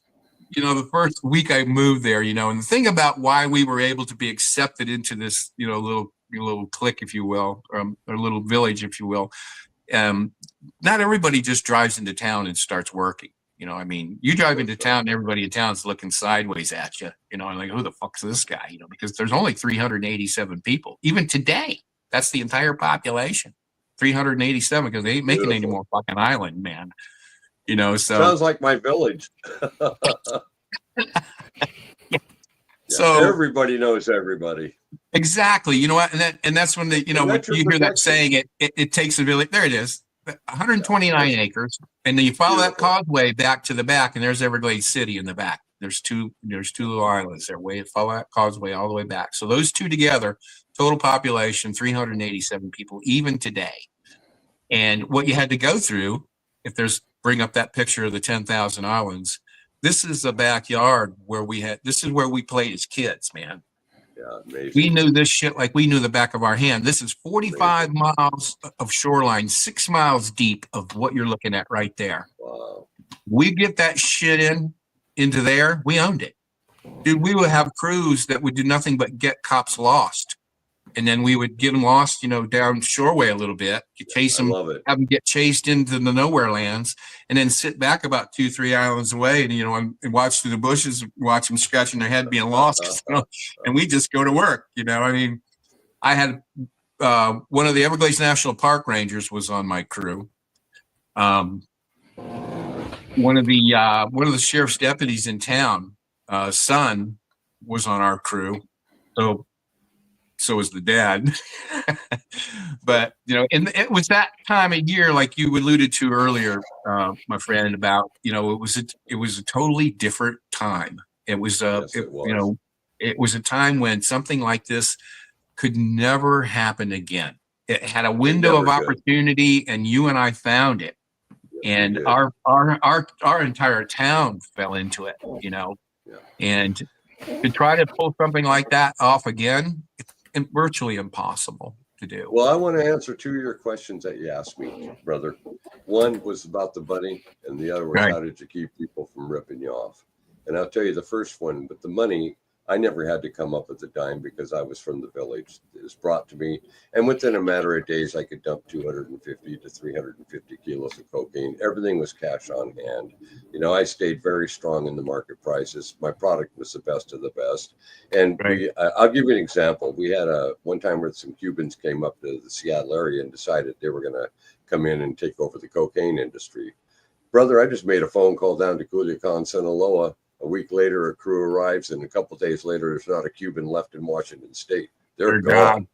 the first week I moved there, and the thing about why we were able to be accepted into this, little clique, if you will, or little village, if you will. Not everybody just drives into town and starts working. I mean, you drive into town and everybody in town's looking sideways at you, and like, who the fuck's this guy? Because there's only 387 people. Even today, that's the entire population. 387, because they ain't making any more fucking island, man. So sounds like my village. So everybody knows everybody. Exactly. You know what? And that's when when you hear that saying, it takes a village. There it is. 129 acres. And then you follow that causeway back to the back, and there's Everglades City in the back. There's two little islands there. Follow that causeway all the way back. So those two together, total population, 387 people, even today. And what you had to go through, bring up that picture of the 10,000 islands. This is a backyard where this is where we played as kids, man. Yeah, amazing. We knew this shit like we knew the back of our hand. This is 45 miles of shoreline, 6 miles deep of what you're looking at right there. Wow. We get that shit into there, we owned it. Dude, we would have crews that would do nothing but get cops lost. And then we would get them lost, down shoreway a little bit. You chase them, have them get chased into the nowhere lands, and then sit back about 2-3 islands away, and watch through the bushes, watch them scratching their head being lost. And we just go to work. I mean, I had one of the Everglades National Park Rangers was on my crew. One of the sheriff's deputies in town, son, was on our crew. So was the dad. But, and it was that time of year, like you alluded to earlier, my friend, about, it was a totally different time. It was, Yes, it was. you know, it was a time when something like this could never happen again. It had a window of never could. opportunity, and you and I found it. Yes, we And did. our entire town fell into it, you know. Yeah. And to try to pull something like that off again, it's virtually impossible to do. Well, I want to answer two of your questions that you asked me, brother. One was about the money, and the other was Right. how did you keep people from ripping you off? And I'll tell you the first one, with the money, I never had to come up with a dime because I was from the village. It was brought to me, and within a matter of days, I could dump 250 to 350 kilos of cocaine. Everything was cash on hand. You know, I stayed very strong in the market prices. My product was the best of the best. And Right. I'll give you an example. We had one time where some Cubans came up to the Seattle area and decided they were going to come in and take over the cocaine industry. Brother, I just made a phone call down to Culiacan, Sinaloa. A week later, a crew arrives, and a couple of days later, there's not a Cuban left in Washington State. They're gone.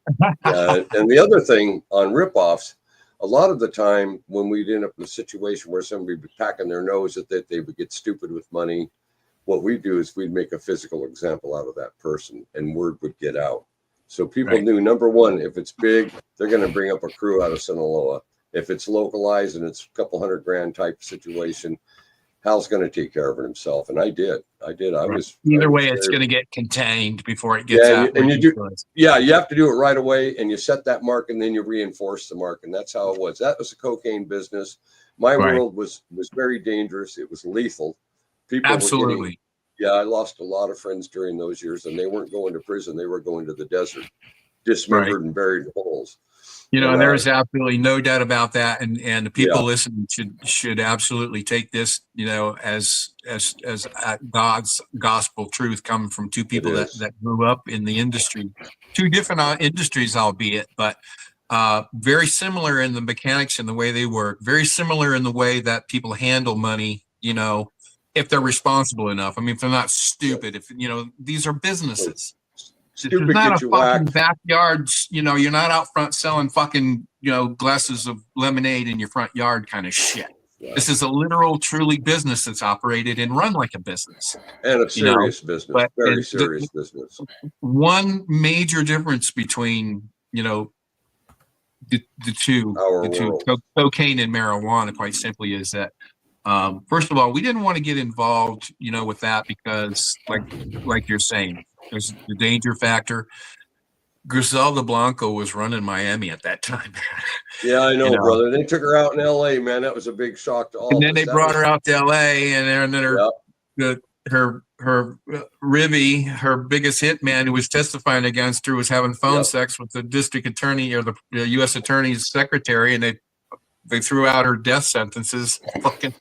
And the other thing on ripoffs, a lot of the time when we'd end up in a situation where somebody would be packing their nose that they would get stupid with money, what we do is we'd make a physical example out of that person, and word would get out. So people knew, number one, if it's big, they're going to bring up a crew out of Sinaloa. If it's localized and it's a couple $100,000 type situation, Hal's going to take care of it himself, and I did. I was either way. It's going to get contained before it gets out. And you do, you have to do it right away, and you set that mark, and then you reinforce the mark, and that's how it was. That was a cocaine business. My world was very dangerous. It was lethal. People absolutely. I lost a lot of friends during those years, and they weren't going to prison; they were going to the desert, dismembered and buried in holes. You know, there's absolutely no doubt about that, and the people listening should absolutely take this, you know, as God's gospel truth coming from two people that grew up in the industry, two different industries, albeit, but very similar in the mechanics and the way they work, very similar in the way that people handle money, you know, if they're responsible enough. I mean, if they're not stupid, if, you know, these are businesses. It's not a fucking backyard, you know, you're not out front selling fucking, you know, glasses of lemonade in your front yard kind of shit. Yeah. This is a literal, truly business that's operated and run like a business. And a serious business, very serious business. One major difference between, you know, the two, cocaine and marijuana, quite simply, is that, first of all, we didn't want to get involved, you know, with that because, like you're saying, there's the danger factor. Griselda Blanco was running Miami at that time. Yeah, I know, brother. They took her out in L.A., man. That was a big shock to all of us. And then they brought her out to L.A., and then her Rivy, her biggest hit man who was testifying against her, was having phone sex with the district attorney or the U.S. attorney's secretary, and they threw out her death sentences. Fucking.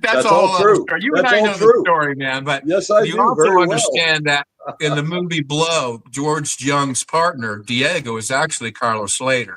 That's all true. You and I know the story, man. But yes, I you also understand that in the movie Blow, George Jung's partner, Diego, is actually Carlos Slater.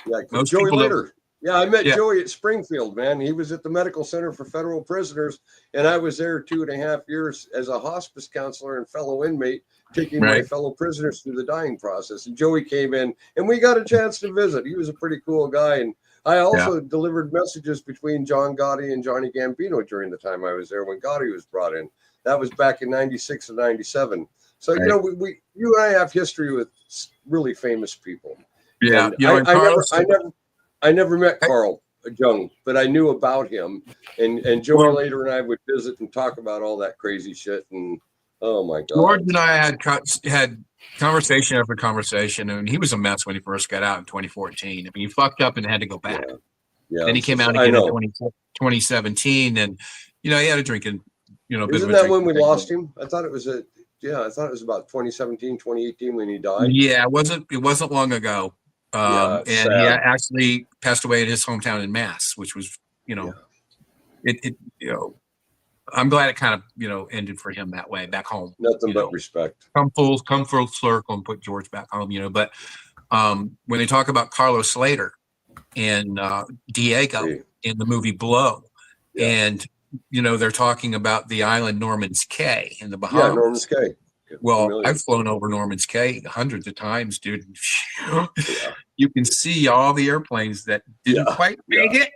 Yeah, Joey Later. Yeah, I met Joey at Springfield, man. He was at the Medical Center for Federal Prisoners, and I was there 2.5 years as a hospice counselor and fellow inmate, taking my fellow prisoners through the dying process. And Joey came in, and we got a chance to visit. He was a pretty cool guy, and I also delivered messages between John Gotti and Johnny Gambino during the time I was there when Gotti was brought in. That was back in 96 and 97. So, you know, you and I have history with really famous people. Yeah. You know, I never met Carl Jung, but I knew about him. And Joey Later and I would visit and talk about all that crazy shit. And oh my God. George and I had conversation after conversation, and he was a mess when he first got out in 2014. I mean, he fucked up and had to go back. Yeah. Then he came out again in 2017, and you know, he had a drinking. You know, isn't that when we lost him? I thought it was about 2017, 2018 when he died. Yeah, it wasn't long ago. And he actually passed away in his hometown in Mass, which was, you know, you know. I'm glad it kind of, you know, ended for him that way back home. Nothing but respect. Come full circle and put George back home, you know. But when they talk about Carlos Slater and Diego in the movie Blow, and you know, they're talking about the island Norman's Cay in the Bahamas. Yeah, Norman's Cay. Well, I've flown over Norman's Cay hundreds of times, dude. You can see all the airplanes that didn't quite make it.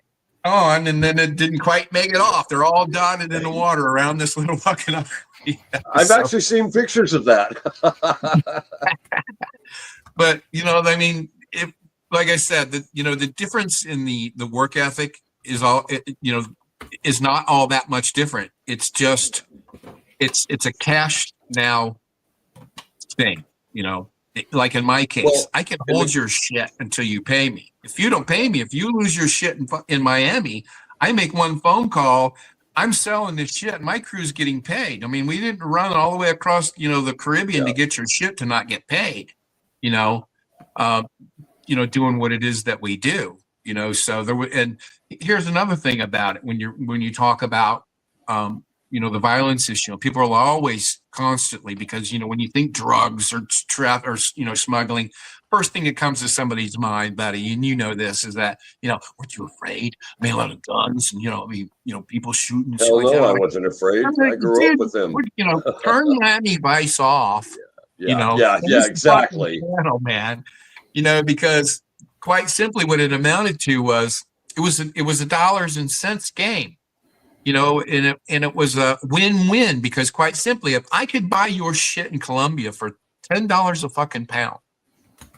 on, and then it didn't quite make it off. They're all dotted in the water around this little fucking RV. I've actually seen pictures of that. But I mean, if, like I said, the difference in the work ethic is is not all that much different. It's just it's a cash now thing. Like in my case, I can hold your shit until you pay me. If you don't pay me, if you lose your shit in Miami, I make one phone call. I'm selling this shit. My crew's getting paid. I mean, we didn't run all the way across, the Caribbean to get your shit to not get paid. Doing what it is that we do. So and here's another thing about it. When you talk about, the violence issue, people are always constantly, because, when you think drugs or smuggling, first thing that comes to somebody's mind, buddy, and this is that, weren't you afraid? I mean, a lot of guns and, people shooting. Hell no, I wasn't afraid. I grew up with them. Turn Miami Vice off. Yeah, exactly. Channel, man. Because quite simply what it amounted to was, it was a dollars and cents game. And it was a win-win, because quite simply, if I could buy your shit in Colombia for $10 a fucking pound,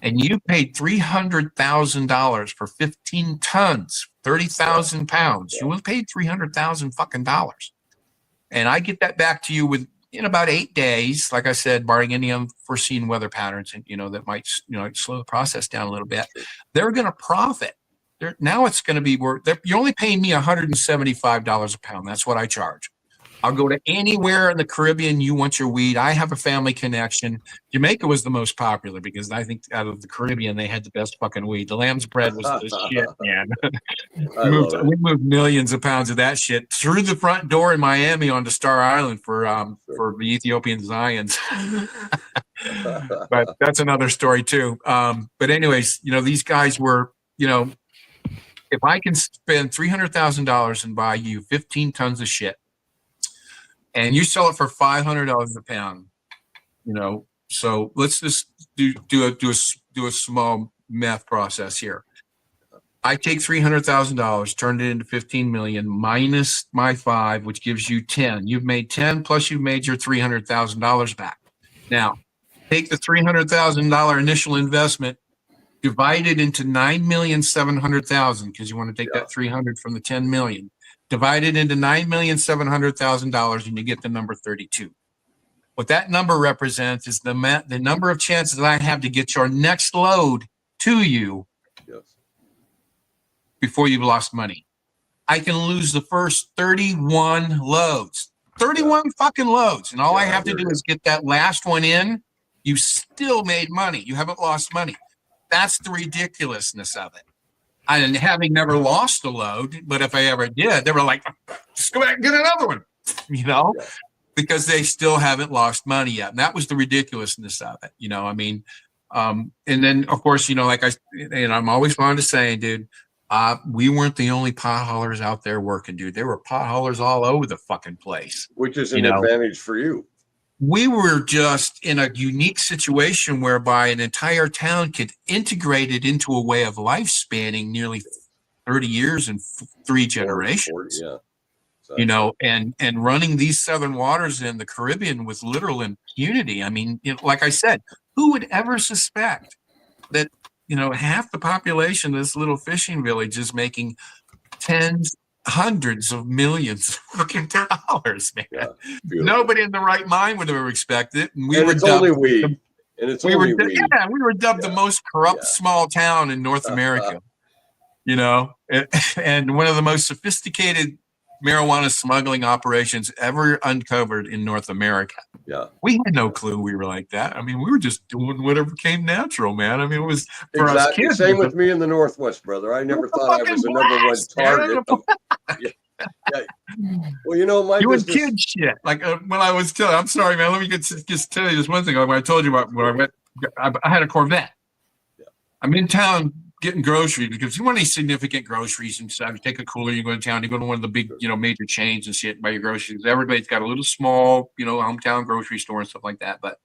and you paid $300,000 for 15 tons, 30,000 pounds, you would have paid $300,000 fucking dollars. And I get that back to you in about 8 days, like I said, barring any unforeseen weather patterns, and that might slow the process down a little bit. They're going to profit. Now it's going to be worth. You're only paying me $175 a pound. That's what I charge. I'll go to anywhere in the Caribbean you want your weed. I have a family connection. Jamaica was the most popular, because I think out of the Caribbean they had the best fucking weed. The lamb's bread was the shit, man. We moved millions of pounds of that shit through the front door in Miami onto Star Island for the Ethiopian Zions. But that's another story too. But anyways, these guys were, if I can spend $300,000 and buy you 15 tons of shit, and you sell it for $500 a pound, so let's just do a small math process here. I take $300,000, turn it into 15 million minus my 5, which gives you 10. You've made 10, plus you've made your $300,000 back. Now, take the $300,000 initial investment, divide it into 9,700,000, because you want to take that 300 from the 10 million. Divide it into $9,700,000, and you get the number 32. What that number represents is the number of chances that I have to get your next load to you before you've lost money. I can lose the first 31 loads, 31 fucking loads, and all I have to do is get that last one in. You still made money. You haven't lost money. That's the ridiculousness of it. And having never lost a load, but if I ever did, they were like, just go back and get another one, because they still haven't lost money yet. And that was the ridiculousness of it. And then of course, like I'm always fond of saying, dude, we weren't the only potholers out there working, dude. There were potholers all over the fucking place. Which is an advantage for you. We were just in a unique situation whereby an entire town could integrate it into a way of life spanning nearly 30 years and 3 generations. 40, exactly. And running these southern waters in the Caribbean with literal impunity. I mean, like I said, who would ever suspect that, half the population of this little fishing village is making hundreds of millions of fucking dollars, man. Yeah, nobody in the right mind would have ever expected it. And we were dubbed the most corrupt small town in North America. And one of the most sophisticated marijuana smuggling operations ever uncovered in North America. Yeah. We had no clue we were like that. I mean, we were just doing whatever came natural, man. I mean, it was for us kids. Same with me in the Northwest, brother. I never thought I was the number one target. Well, my doing kid shit. Like when I was telling, I'm sorry, man. Let me just tell you this one thing. When I told you about when I went, I had a Corvette. Yeah. I'm in town getting groceries, because if you want any significant groceries and stuff, you take a cooler, you go to town, you go to one of the big, major chains and shit, buy your groceries. Everybody's got a little small, hometown grocery store and stuff like that. But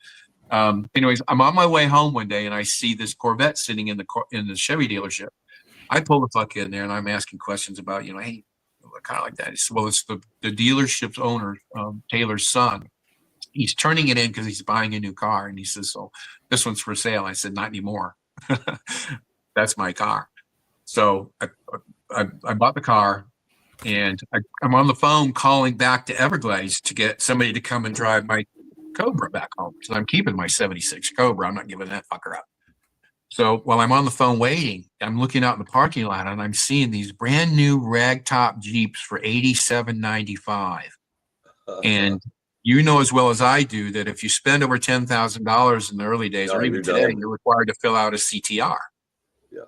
anyways, I'm on my way home one day and I see this Corvette sitting in the Chevy dealership. I pull the fuck in there and I'm asking questions about, hey, kind of like that. He said, well, it's the dealership's owner, Taylor's son. He's turning it in because he's buying a new car. And he says, so this one's for sale. I said, not anymore. That's my car. So I bought the car, and I'm on the phone calling back to Everglades to get somebody to come and drive my Cobra back home. So I'm keeping my 76 Cobra. I'm not giving that fucker up. So while I'm on the phone waiting, I'm looking out in the parking lot and I'm seeing these brand new ragtop Jeeps for $87.95. And you know as well as I do that if you spend over $10,000 in the early days, or even today, you're required to fill out a CTR,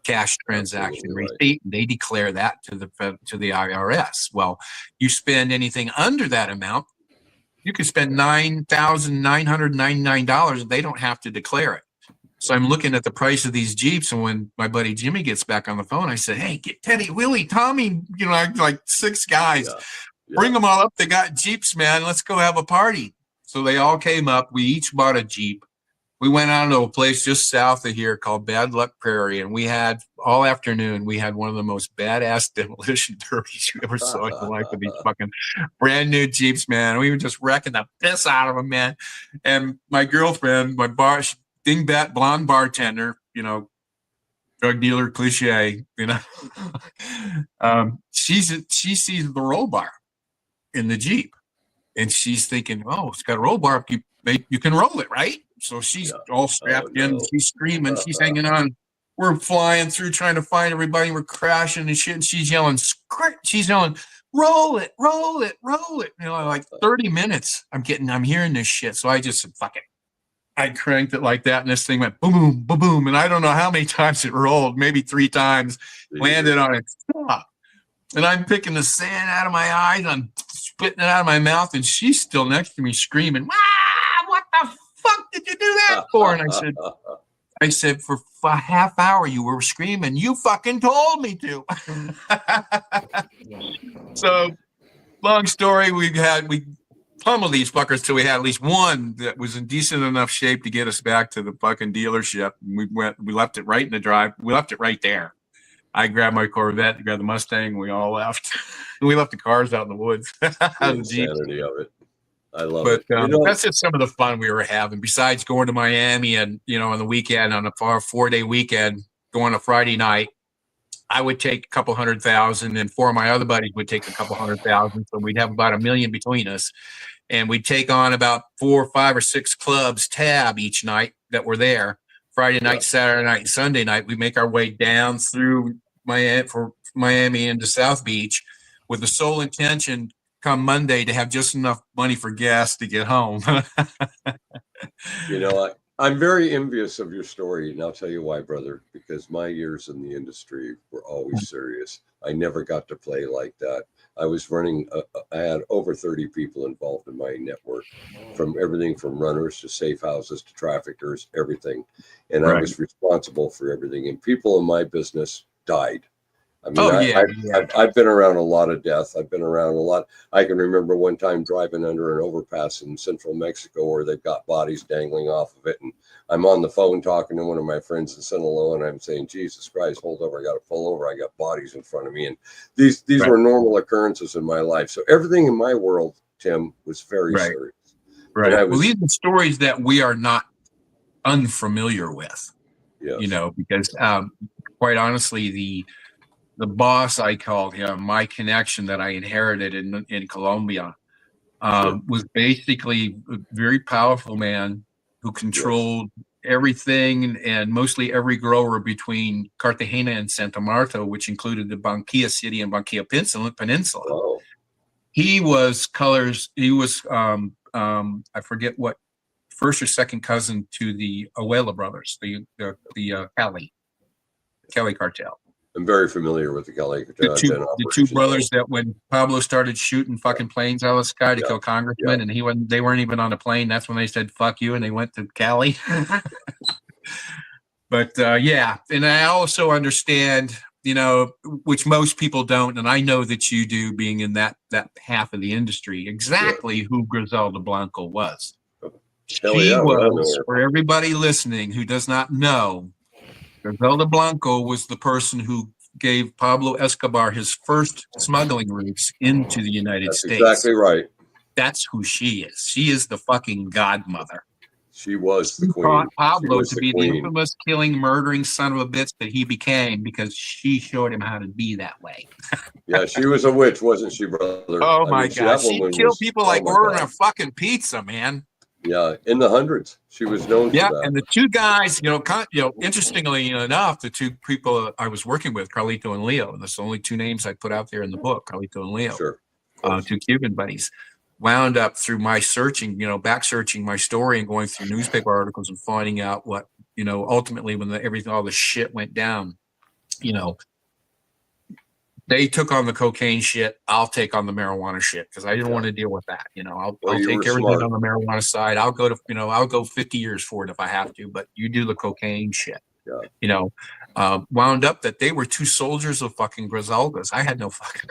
cash transaction receipt. And they declare that to the IRS. Well, you spend anything under that amount, you could spend $9,999 and they don't have to declare it. So I'm looking at the price of these Jeeps, and when my buddy Jimmy gets back on the phone, I said, hey, get Teddy, Willie, Tommy, like 6 guys. Bring them all up. They got Jeeps, man. Let's go have a party. So they all came up. We each bought a Jeep. We went out to a place just south of here called Bad Luck Prairie, and we had all afternoon. We had one of the most badass demolition derbies you ever saw in your life with these fucking brand new Jeeps, man. We were just wrecking the piss out of them, man. And my girlfriend, dingbat blonde bartender, drug dealer cliche, she sees the roll bar in the Jeep, and she's thinking, oh, it's got a roll bar. You can roll it, right? So she's all strapped in. She's screaming. She's hanging on. We're flying through trying to find everybody. We're crashing and shit. And she's yelling, she's yelling, roll it, roll it, roll it. Like 30 minutes. I'm hearing this shit. So I just said, fuck it. I cranked it like that, and this thing went boom, boom, boom, boom. And I don't know how many times it rolled, maybe 3 times, landed on it. And I'm picking the sand out of my eyes, I'm spitting it out of my mouth, and she's still next to me screaming, what the fuck did you do that for? And I said, for a half hour you were screaming. You fucking told me to. So, long story, we pummeled these fuckers till we had at least one that was in decent enough shape to get us back to the fucking dealership. And we left it right in the drive. We left it right there. I grabbed my Corvette, grabbed the Mustang, and we all left. We left the cars out in the woods. The insanity of it. I love it. That's just some of the fun we were having. Besides going to Miami and, on the weekend, on a 4-day weekend, going to Friday night, I would take a couple $100,000, and 4 of my other buddies would take a couple $100,000. So we'd have about $1 million between us. And we'd take on about 4, 5, or 6 clubs tab each night that were there. Friday night, Saturday night, and Sunday night. We make our way down through Miami into South Beach with the sole intention come Monday to have just enough money for gas to get home. I'm very envious of your story, and I'll tell you why, brother, because my years in the industry were always serious. I never got to play like that. I was running, I had over 30 people involved in my network, from everything from runners to safe houses to traffickers, everything. And I was responsible for everything. And people in my business died. I mean, I've been around a lot of death. I've been around a lot. I can remember one time driving under an overpass in central Mexico where they've got bodies dangling off of it. And I'm on the phone talking to one of my friends in Sinaloa, and I'm saying, Jesus Christ, hold over. I got to pull over. I got bodies in front of me. And these were normal occurrences in my life. So everything in my world, Tim, was very serious. Right. Well, these are stories that we are not unfamiliar with, because quite honestly, the boss, I called him, my connection that I inherited in Colombia, was basically a very powerful man who controlled everything and mostly every grower between Cartagena and Santa Marta, which included the Banquilla City and Banquilla Peninsula. Oh. He was I forget what, first or second cousin to the Abuela brothers, the Cali cartel. I'm very familiar with the Cali cartel. The two brothers that when Pablo started shooting fucking planes out of the sky to kill congressmen, and they weren't even on a plane. That's when they said "fuck you" and they went to Cali. But and I also understand, which most people don't, and I know that you do, being in that half of the industry, exactly who Griselda Blanco was. She was, for everybody listening who does not know, Griselda Blanco was the person who gave Pablo Escobar his first smuggling routes into the United That's States. exactly right. That's who she is. She is the fucking godmother. She was the She queen. taught Pablo was to the be queen. the infamous killing, murdering son of a bitch that he became because she showed him how to be that way. Yeah, she was a witch, wasn't she, brother? Oh my God, God. She'd kill people like ordering a fucking pizza, man. Yeah, in the hundreds. She was known for that. And the two guys, interestingly enough, the two people I was working with, Carlito and Leo, and that's the only two names I put out there in the book, Carlito and Leo, Sure. Two Cuban buddies, wound up through my searching, back searching my story and going through newspaper articles and finding out what, ultimately when all the shit went down, they took on the cocaine shit. I'll take on the marijuana shit because I didn't want to deal with that. I'll take everything on the marijuana side. I'll go 50 years for it if I have to, but you do the cocaine shit. Yeah. Wound up that they were two soldiers of fucking Griseldas. I had no fucking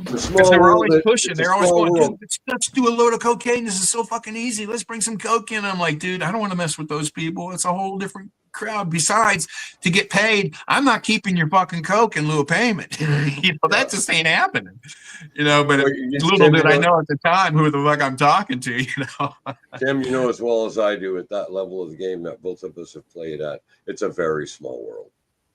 because they were always pushing. They're always going, dude, let's do a load of cocaine. This is so fucking easy. Let's bring some coke in. I'm like, dude, I don't want to mess with those people. It's a whole different crowd. Besides, to get paid, I'm not keeping your fucking coke in lieu of payment. That just ain't happening. But little did I know at the time who the fuck I'm talking to. Tim, as well as I do, at that level of the game that both of us have played at, it's a very small world.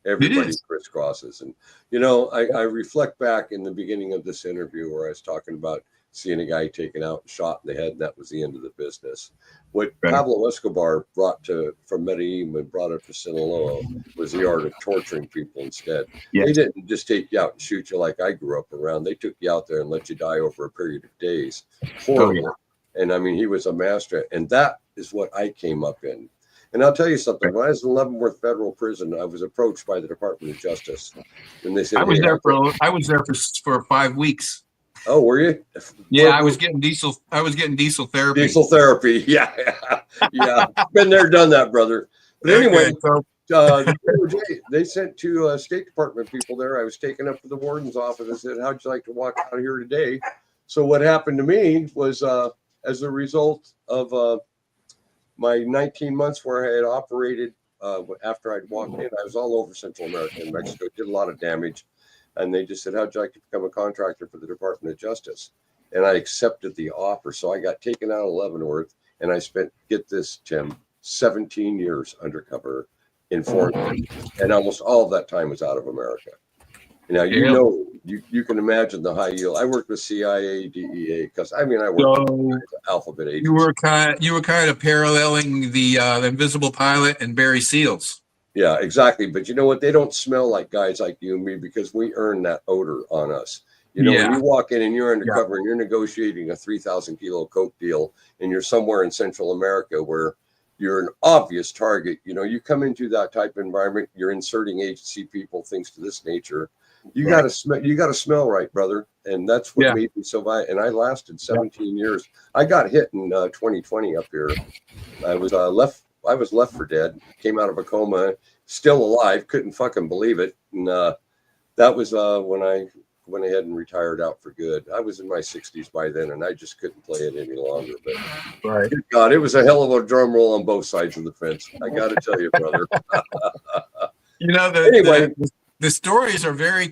Everybody crisscrosses, and I reflect back in the beginning of this interview where I was talking about seeing a guy taken out and shot in the head, and that was the end of the business. What Pablo Escobar brought from Medellin and brought up to Sinaloa was the art of torturing people instead. Yes. They didn't just take you out and shoot you like I grew up around. They took you out there and let you die over a period of days. Horrible. Oh, yeah. And I mean, he was a master, and that is what I came up in. And I'll tell you something. When I was in Leavenworth Federal Prison, I was approached by the Department of Justice, and they said, I was there for 5 weeks. Oh, were you? Yeah, I was getting diesel therapy. Diesel therapy. Yeah. Been there, done that, brother. But anyway, they sent two State Department people there. I was taken up to the warden's office and said, how'd you like to walk out here today? So what happened to me was as a result of my 19 months where I had operated after I'd walked in, I was all over Central America and Mexico, did a lot of damage. And they just said, how'd you like to become a contractor for the Department of Justice? And I accepted the offer. So I got taken out of Leavenworth, and I spent, get this, Tim, 17 years undercover in foreign countries. And almost all of that time was out of America. Now, you can imagine the high yield. I worked with CIA, DEA, because I worked with alphabet agents. You were kind of paralleling the Invisible Pilot and Barry Seals. Yeah, exactly. But you know what? They don't smell like guys like you and me because we earn that odor on us. When you walk in and you're undercover and you're negotiating a 3,000 kilo coke deal and you're somewhere in Central America where you're an obvious target, you come into that type of environment, you're inserting agency people, things to this nature. You got to smell. You got to smell right, brother. And that's what made me so violent. And I lasted 17 years. I got hit in 2020 up here. I was left for dead. Came out of a coma, still alive. Couldn't fucking believe it. And that was when I went ahead and retired out for good. I was in my 60s by then, and I just couldn't play it any longer. But good God, it was a hell of a drum roll on both sides of the fence. I got to tell you, brother. Anyway. The stories are very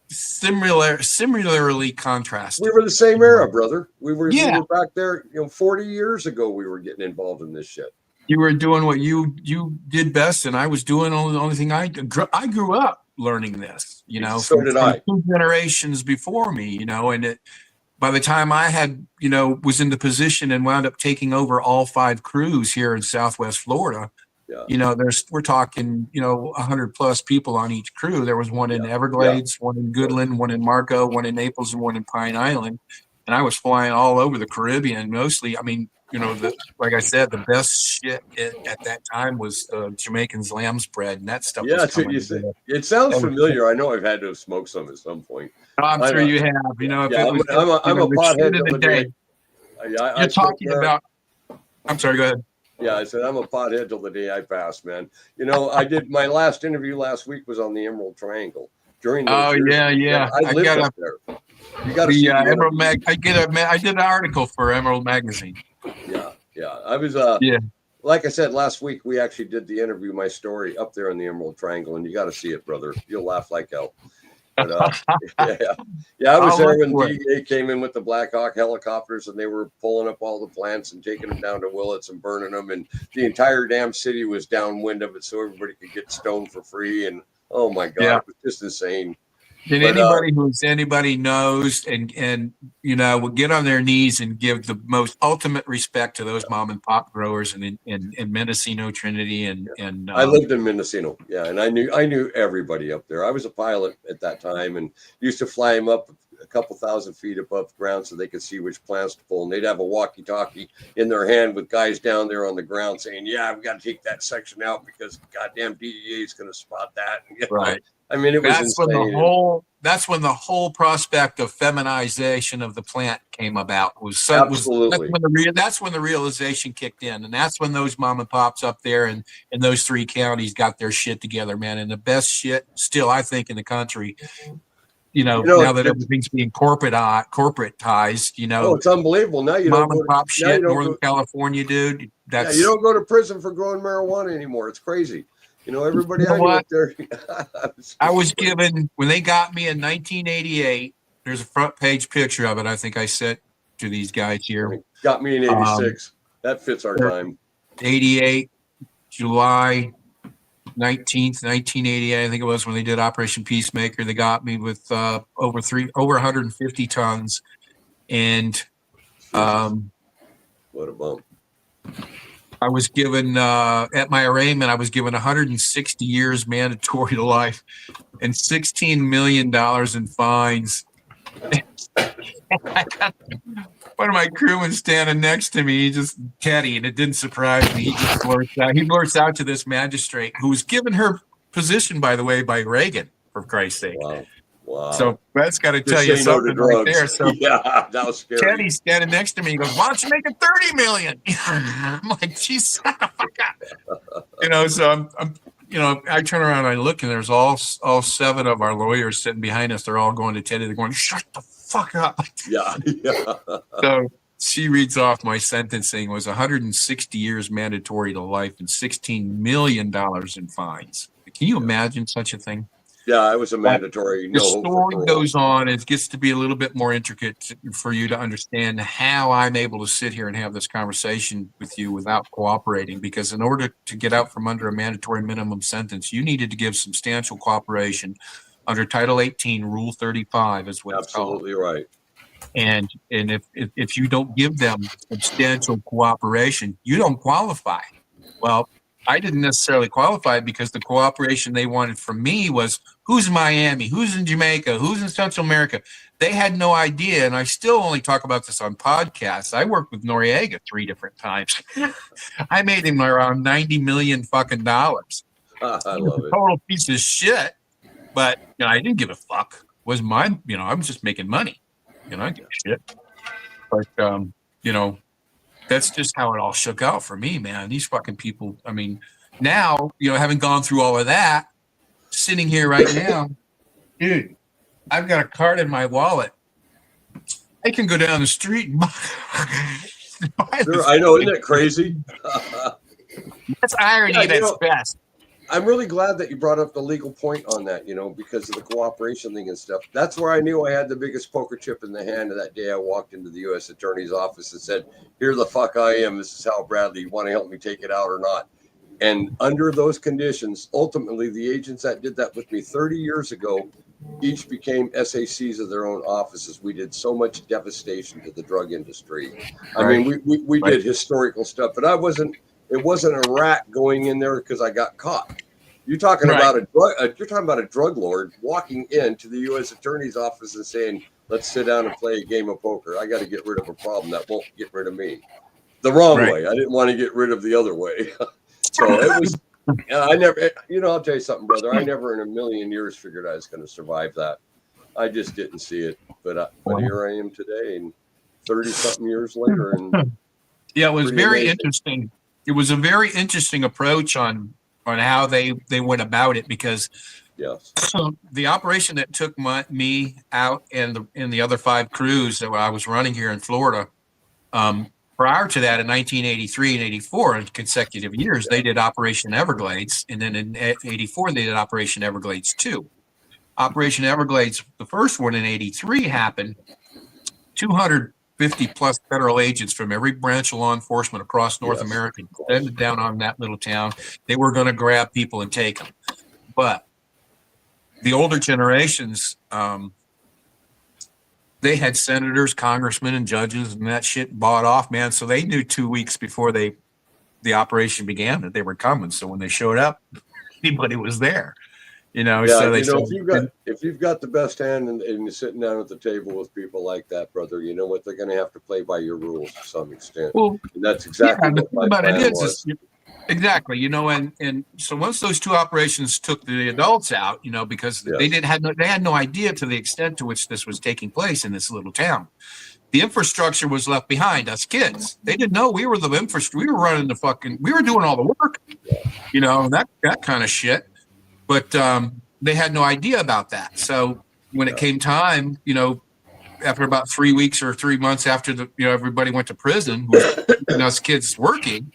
similarly contrasted. We were the same era, brother. We were back there, 40 years ago. We were getting involved in this shit. You were doing what you did best, and I was doing the only thing I did. I grew up learning this, So did I. 2 generations before me, and by the time I had, was in the position and wound up taking over all 5 crews here in Southwest Florida. Yeah. We're talking, 100 plus people on each crew. There was one in Everglades, one in Goodland, one in Marco, one in Naples, and one in Pine Island. And I was flying all over the Caribbean, mostly. I mean, like I said, the best shit at that time was Jamaican's lamb's bread, and that stuff. Yeah, you say. It sounds familiar. I know I've had to smoke some at some point. I'm sure you have. I'm a pothead till the day. You're talking about. I'm sorry. Go ahead. Yeah, I said I'm a pothead till the day I pass, man. I did my last interview last week was on the Emerald Triangle. During those years, I lived up there. You got to see Emerald Mag. I did an article for Emerald Magazine. Yeah. I was like I said last week, we actually did the interview, my story up there in the Emerald Triangle, and you got to see it, brother. You'll laugh like hell. But yeah, I was there when DEA came in with the Black Hawk helicopters, and they were pulling up all the plants and taking them down to Willits and burning them, and the entire damn city was downwind of it, so everybody could get stoned for free. And oh my god, it was just insane. And anybody knows and you know will get on their knees and give the most ultimate respect to those mom and pop growers in Mendocino, Trinity, and I lived in Mendocino, and I knew everybody up there. I was a pilot at that time and used to fly them up a couple thousand feet above the ground so they could see which plants to pull. And they'd have a walkie-talkie in their hand with guys down there on the ground saying, "Yeah, I've got to take that section out because goddamn DEA is going to spot that." And, right. I mean, it was insane. That's when the whole prospect of feminization of the plant came about. That's when the realization kicked in, and that's when those mom and pops up there in those 3 counties got their shit together, man. And the best shit still, I think, in the country. You know now that everything's being corporatized, it's unbelievable. Now you mom and pop shit, Northern California, dude. You don't go to prison for growing marijuana anymore. It's crazy. Everybody I knew up there. I was given, when they got me in 1988, there's a front page picture of it. I think I sent to these guys here. Got me in 86. That fits our time. 88, July 19th, 1988, I think it was, when they did Operation Peacemaker. They got me with over 150 tons. And what a bump. I was given, at my arraignment, I was given 160 years mandatory to life and $16 million in fines. One of my crewmen standing next to me, he just Teddy, and it didn't surprise me. He just blurts out to this magistrate, who was given her position, by the way, by Reagan, for Christ's sake. Wow. So that's got to tell you something right there. So yeah, that was scary. Teddy's standing next to me. He goes, "Why don't you make it 30 million?" I'm like, "Geez, shut the fuck up." So I'm I turn around and I look, and there's all 7 of our lawyers sitting behind us. They're all going to Teddy. They're going, "Shut the fuck up." Yeah. So she reads off my sentencing was 160 years mandatory to life and $16 million in fines. Can you imagine such a thing? Yeah, it was a mandatory. The story goes on. It gets to be a little bit more intricate for you to understand how I'm able to sit here and have this conversation with you without cooperating. Because in order to get out from under a mandatory minimum sentence, you needed to give substantial cooperation under Title 18, Rule 35, is what it's called. Absolutely right. And if you don't give them substantial cooperation, you don't qualify. Well, I didn't necessarily qualify because the cooperation they wanted from me was who's in Miami, who's in Jamaica, who's in Central America. They had no idea, and I still only talk about this on podcasts. I worked with Noriega 3 different times. I made him around $90 million fucking dollars. I love it. Total piece of shit, but I didn't give a fuck. It was mine. I was just making money. I didn't give a shit. But that's just how it all shook out for me, man. These fucking people. I mean, now, having gone through all of that, sitting here right now, dude, I've got a card in my wallet. I can go down the street and buy sure, I know, isn't that crazy? That's irony that's best. I'm really glad that you brought up the legal point on that, because of the cooperation thing and stuff. That's where I knew I had the biggest poker chip in the hand. That day I walked into the U.S. Attorney's office and said, "Here the fuck I am. This is Hal Bradley. You want to help me take it out or not?" And under those conditions, ultimately, the agents that did that with me 30 years ago each became SACs of their own offices. We did so much devastation to the drug industry. I mean, we did historical stuff, but it wasn't a rat going in there because I got caught. You're talking about a drug lord walking into the U.S. Attorney's office and saying, "Let's sit down and play a game of poker. I got to get rid of a problem that won't get rid of me." The wrong way. I didn't want to get rid of the other way. So it was. I never. I'll tell you something, brother. I never in a million years figured I was going to survive that. I just didn't see it. But here I am today, and 30-something years later, and yeah, it was very interesting. It was a very interesting approach on how they went about it, because the operation that took me out and the other 5 crews that I was running here in Florida, prior to that, in 1983 and 84, in consecutive years, they did Operation Everglades. And then in 84, they did Operation Everglades 2. Operation Everglades, the first one in 83 happened. 250 plus federal agents from every branch of law enforcement across North America descended down on that little town. They were going to grab people and take them. But the older generations, they had senators, congressmen, and judges, and that shit bought off, man. So they knew 2 weeks before the operation began that they were coming. So when they showed up, anybody was there. So they said, if you've got the best hand and you're sitting down at the table with people like that, brother, you know what? They're going to have to play by your rules to some extent. Well, and that's exactly what my plan was. Exactly, and so once those two operations took the adults out, because they had no idea to the extent to which this was taking place in this little town. The infrastructure was left behind. Us kids, they didn't know we were the infrastructure. We were running we were doing all the work, that kind of shit. But they had no idea about that. So when it came time, after about 3 weeks or 3 months after everybody went to prison, us kids working.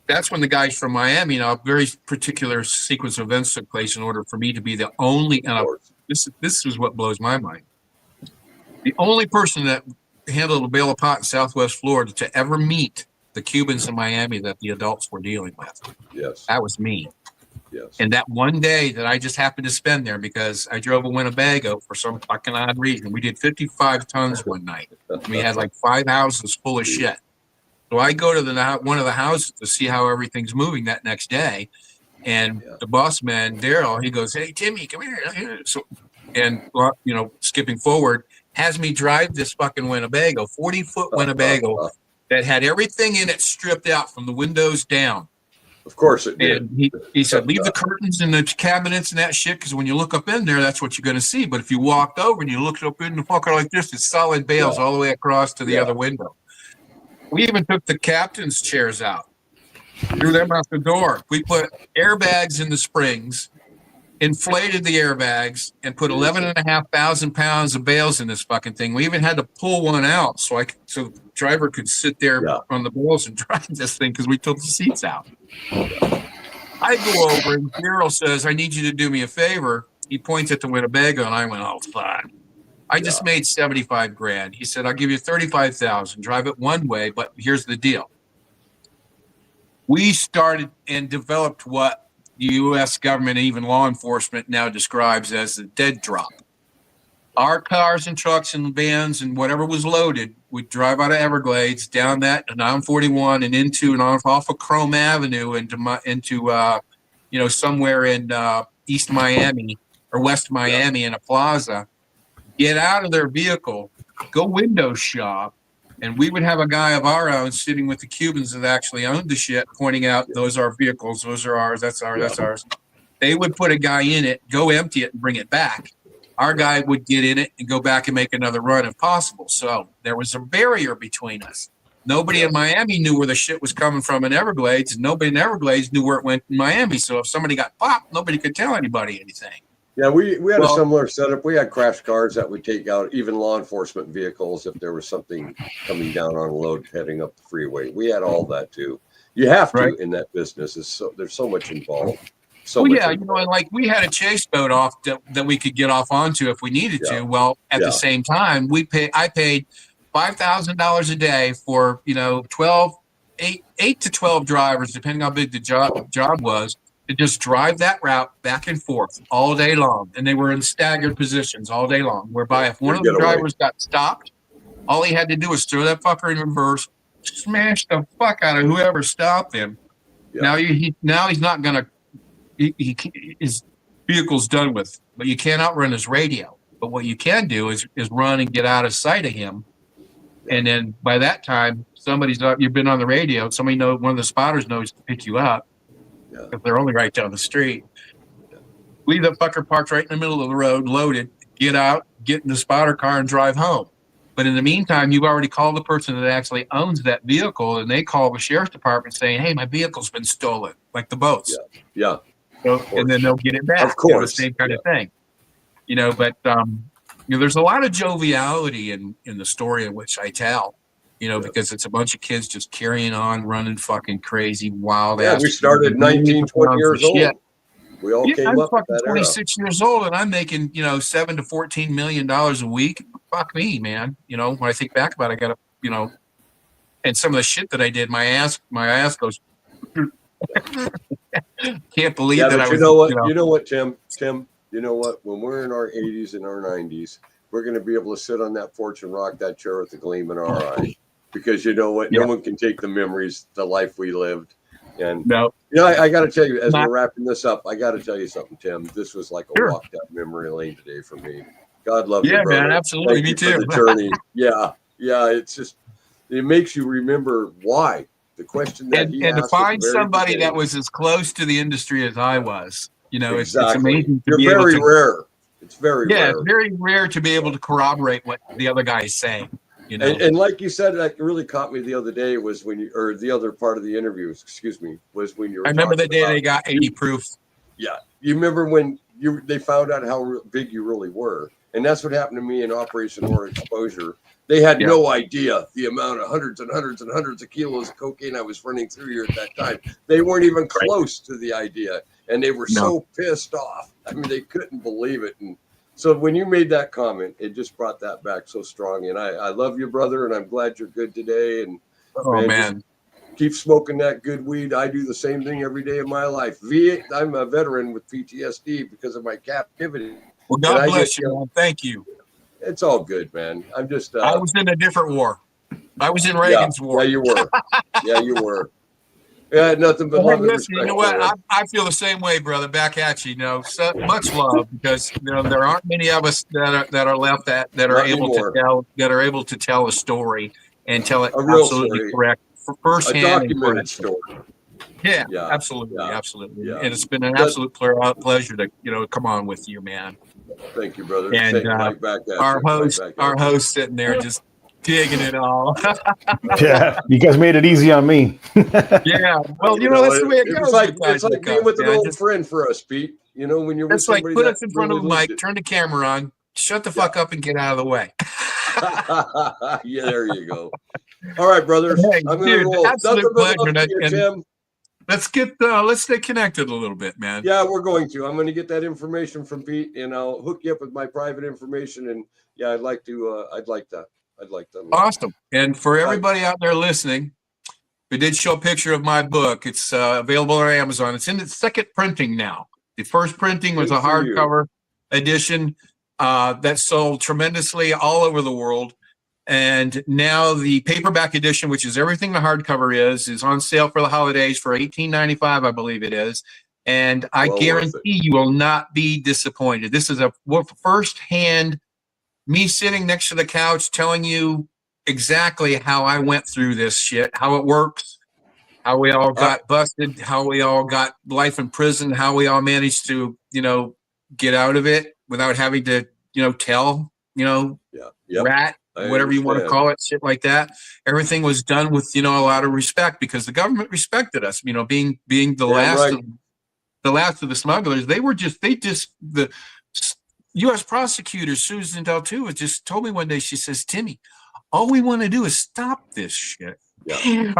That's when the guys from Miami, a very particular sequence of events took place in order for me to be the only, and this is what blows my mind. The only person that handled a bail of pot in Southwest Florida to ever meet the Cubans in Miami that the adults were dealing with. Yes. That was me. Yes. And that one day that I just happened to spend there because I drove a Winnebago for some fucking odd reason. We did 55 tons one night. We had like 5 houses full of shit. So I go to one of the houses to see how everything's moving that next day. And the boss man, Daryl, he goes, "Hey, Timmy, come here." So, skipping forward, has me drive this fucking Winnebago, 40-foot Winnebago that had everything in it stripped out from the windows down. Of course it did. And he said, leave the curtains and the cabinets and that shit, because when you look up in there, that's what you're going to see. But if you walked over and you looked up in the fucker like this, it's solid bales all the way across to the other window. We even took the captain's chairs out, threw them out the door. We put airbags in the springs, inflated the airbags, and put 11,500 pounds of bales in this fucking thing. We even had to pull one out so the driver could sit there on the bales and drive this thing because we took the seats out. I go over and Daryl says, "I need you to do me a favor." He points at the Winnebago and I went, "Oh, fuck. I just made 75 grand. He said, "I'll give you 35,000. Drive it one way, but here's the deal." We started and developed what the U.S. government and even law enforcement now describes as the dead drop. Our cars and trucks and vans and whatever was loaded would drive out of Everglades down that down 41 and into and off of Chrome Avenue into somewhere in East Miami or West Miami in a plaza. Get out of their vehicle, go window shop, and we would have a guy of our own sitting with the Cubans that actually owned the shit, pointing out, "Those are vehicles, those are ours, that's ours, that's ours." They would put a guy in it, go empty it, and bring it back. Our guy would get in it and go back and make another run if possible. So there was a barrier between us. Nobody in Miami knew where the shit was coming from in Everglades, and nobody in Everglades knew where it went in Miami. So if somebody got popped, nobody could tell anybody anything. Yeah, we had a similar setup. We had crash cars that would take out even law enforcement vehicles if there was something coming down on a load heading up the freeway. We had all that too. You have to in that business. There's so much involved. And like we had a chase boat off that we could get off onto if we needed to. Well, at the same time, I paid $5,000 a day for 8 to 12 drivers, depending how big the job was, to just drive that route back and forth all day long. And they were in staggered positions all day long, whereby if one of the drivers got stopped, all he had to do was throw that fucker in reverse, smash the fuck out of whoever stopped him. Now he's not going to, his vehicle's done with, but you can't outrun his radio. But what you can do is run and get out of sight of him. And then by that time, you've been on the radio, one of the spotters knows to pick you up. If they're only right down the street. Leave that fucker parked right in the middle of the road, loaded, get out, get in the spotter car and drive home. But in the meantime, you've already called the person that actually owns that vehicle, and they call the sheriff's department saying, "Hey, my vehicle's been stolen," like the boats. Yeah. So, and then they'll get it back. Of course. The same kind of thing. But there's a lot of joviality in the story in which I tell. because it's a bunch of kids just carrying on, running fucking crazy, wild Yeah, ass. we started 19, 20 years old. Shit. We all Yeah, came I'm up with fucking that era. 26 years old, and I'm making $7 to $14 million a week. Fuck me, man. When I think back about it, I got to and some of the shit that I did, my ass goes. Can't believe Yeah, that but I was. you know what, Tim? Tim, you know what? When we're in our 80s and our 90s, we're going to be able to sit on that porch and rock that chair with a gleam in our eye, because you know what? No one can take the memories, the life we lived. And I got to tell you, as we're wrapping this up, I got to tell you something, Tim. This was like a walk down memory lane today for me. God love you, brother. Man, absolutely. Thank Me you too. for the journey. Yeah. It's just, it makes you remember why. The question that he and to asked find at the very somebody beginning. that was as close to the industry as I was, Exactly. it's amazing to You're be very able to. rare. It's very rare. It's very rare to be able to corroborate what the other guy is saying. And like you said, that really caught me the other day was when or the other part of the interview, excuse me, was when you were. I remember the day they got 80 proof. Yeah, you remember when they found out how big you really were, and that's what happened to me in Operation Horn Exposure. They had no idea the amount of hundreds and hundreds and hundreds of kilos of cocaine I was running through here at that time. They weren't even close to the idea, and they were so pissed off. I mean, they couldn't believe it. And so when you made that comment, it just brought that back so strong. And I love you, brother, and I'm glad you're good today. And man. Keep smoking that good weed. I do the same thing every day of my life. I'm a veteran with PTSD because of my captivity. Well, God bless you, man. Thank you. It's all good, man. I'm just. I was in a different war. I was in Reagan's war. Yeah, you were. Yeah, you were. Yeah, nothing but love and respect. You know what? I feel the same way, brother. Back at you. So much love, because there aren't many of us that are left that are able to tell a story and tell it absolutely correct, firsthand, a documented story. Yeah, absolutely. Yeah. And it's been an absolute pleasure to come on with you, man. Thank you, brother. And our host sitting there just digging it all. Yeah, you guys made it easy on me. Yeah, well, that's the way it goes. It's like being with an old friend for us, Pete. When you're with somebody, put us in front of a mic, turn the camera on, shut the fuck up, and get out of the way. Yeah, there you go. All right, brothers. Hey, I'm going to roll. Absolute pleasure, Tim. Let's stay connected a little bit, man. Yeah, we're going to. I'm going to get that information from Pete, and I'll hook you up with my private information. And yeah, I'd like that. Awesome. And for everybody out there listening, we did show a picture of my book. It's available on Amazon. It's in its second printing now. The first printing was a hardcover edition that sold tremendously all over the world. And now the paperback edition, which is everything the hardcover is on sale for the holidays for $18.95, I believe it is. And I guarantee you will not be disappointed. This is a firsthand me sitting next to the couch telling you exactly how I went through this shit, how it works, how we all got busted, how we all got life in prison, how we all managed to, get out of it without having to, tell, rat, whatever you want to call it, shit like that. Everything was done with, a lot of respect, because the government respected us, being the last of the smugglers. The U.S. prosecutor Susan Deltu just told me one day, she says, Timmy, all we want to do is stop this shit. Yeah. And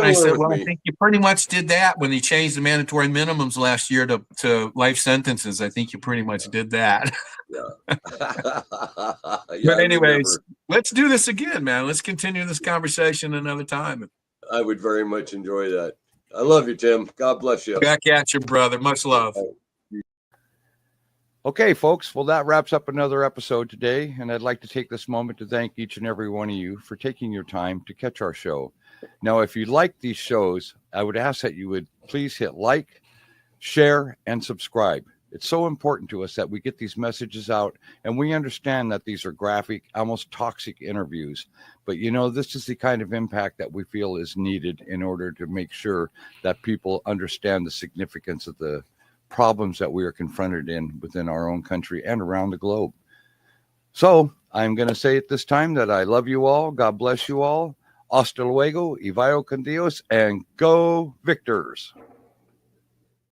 I said, well, I think you pretty much did that when they changed the mandatory minimums last year to life sentences. I think you pretty much did that. Yeah. But anyways, let's do this again, man. Let's continue this conversation another time. I would very much enjoy that. I love you, Tim. God bless you. Back at you, brother. Much love. Okay, folks. Well, that wraps up another episode today, and I'd like to take this moment to thank each and every one of you for taking your time to catch our show. Now, if you like these shows, I would ask that you would please hit like, share, and subscribe. It's so important to us that we get these messages out, and we understand that these are graphic, almost toxic interviews. But, this is the kind of impact that we feel is needed in order to make sure that people understand the significance of the problems that we are confronted within our own country and around the globe. So I'm going to say at this time that I love you all. God bless you all. Hasta luego, y vaya con Dios, and go Victors.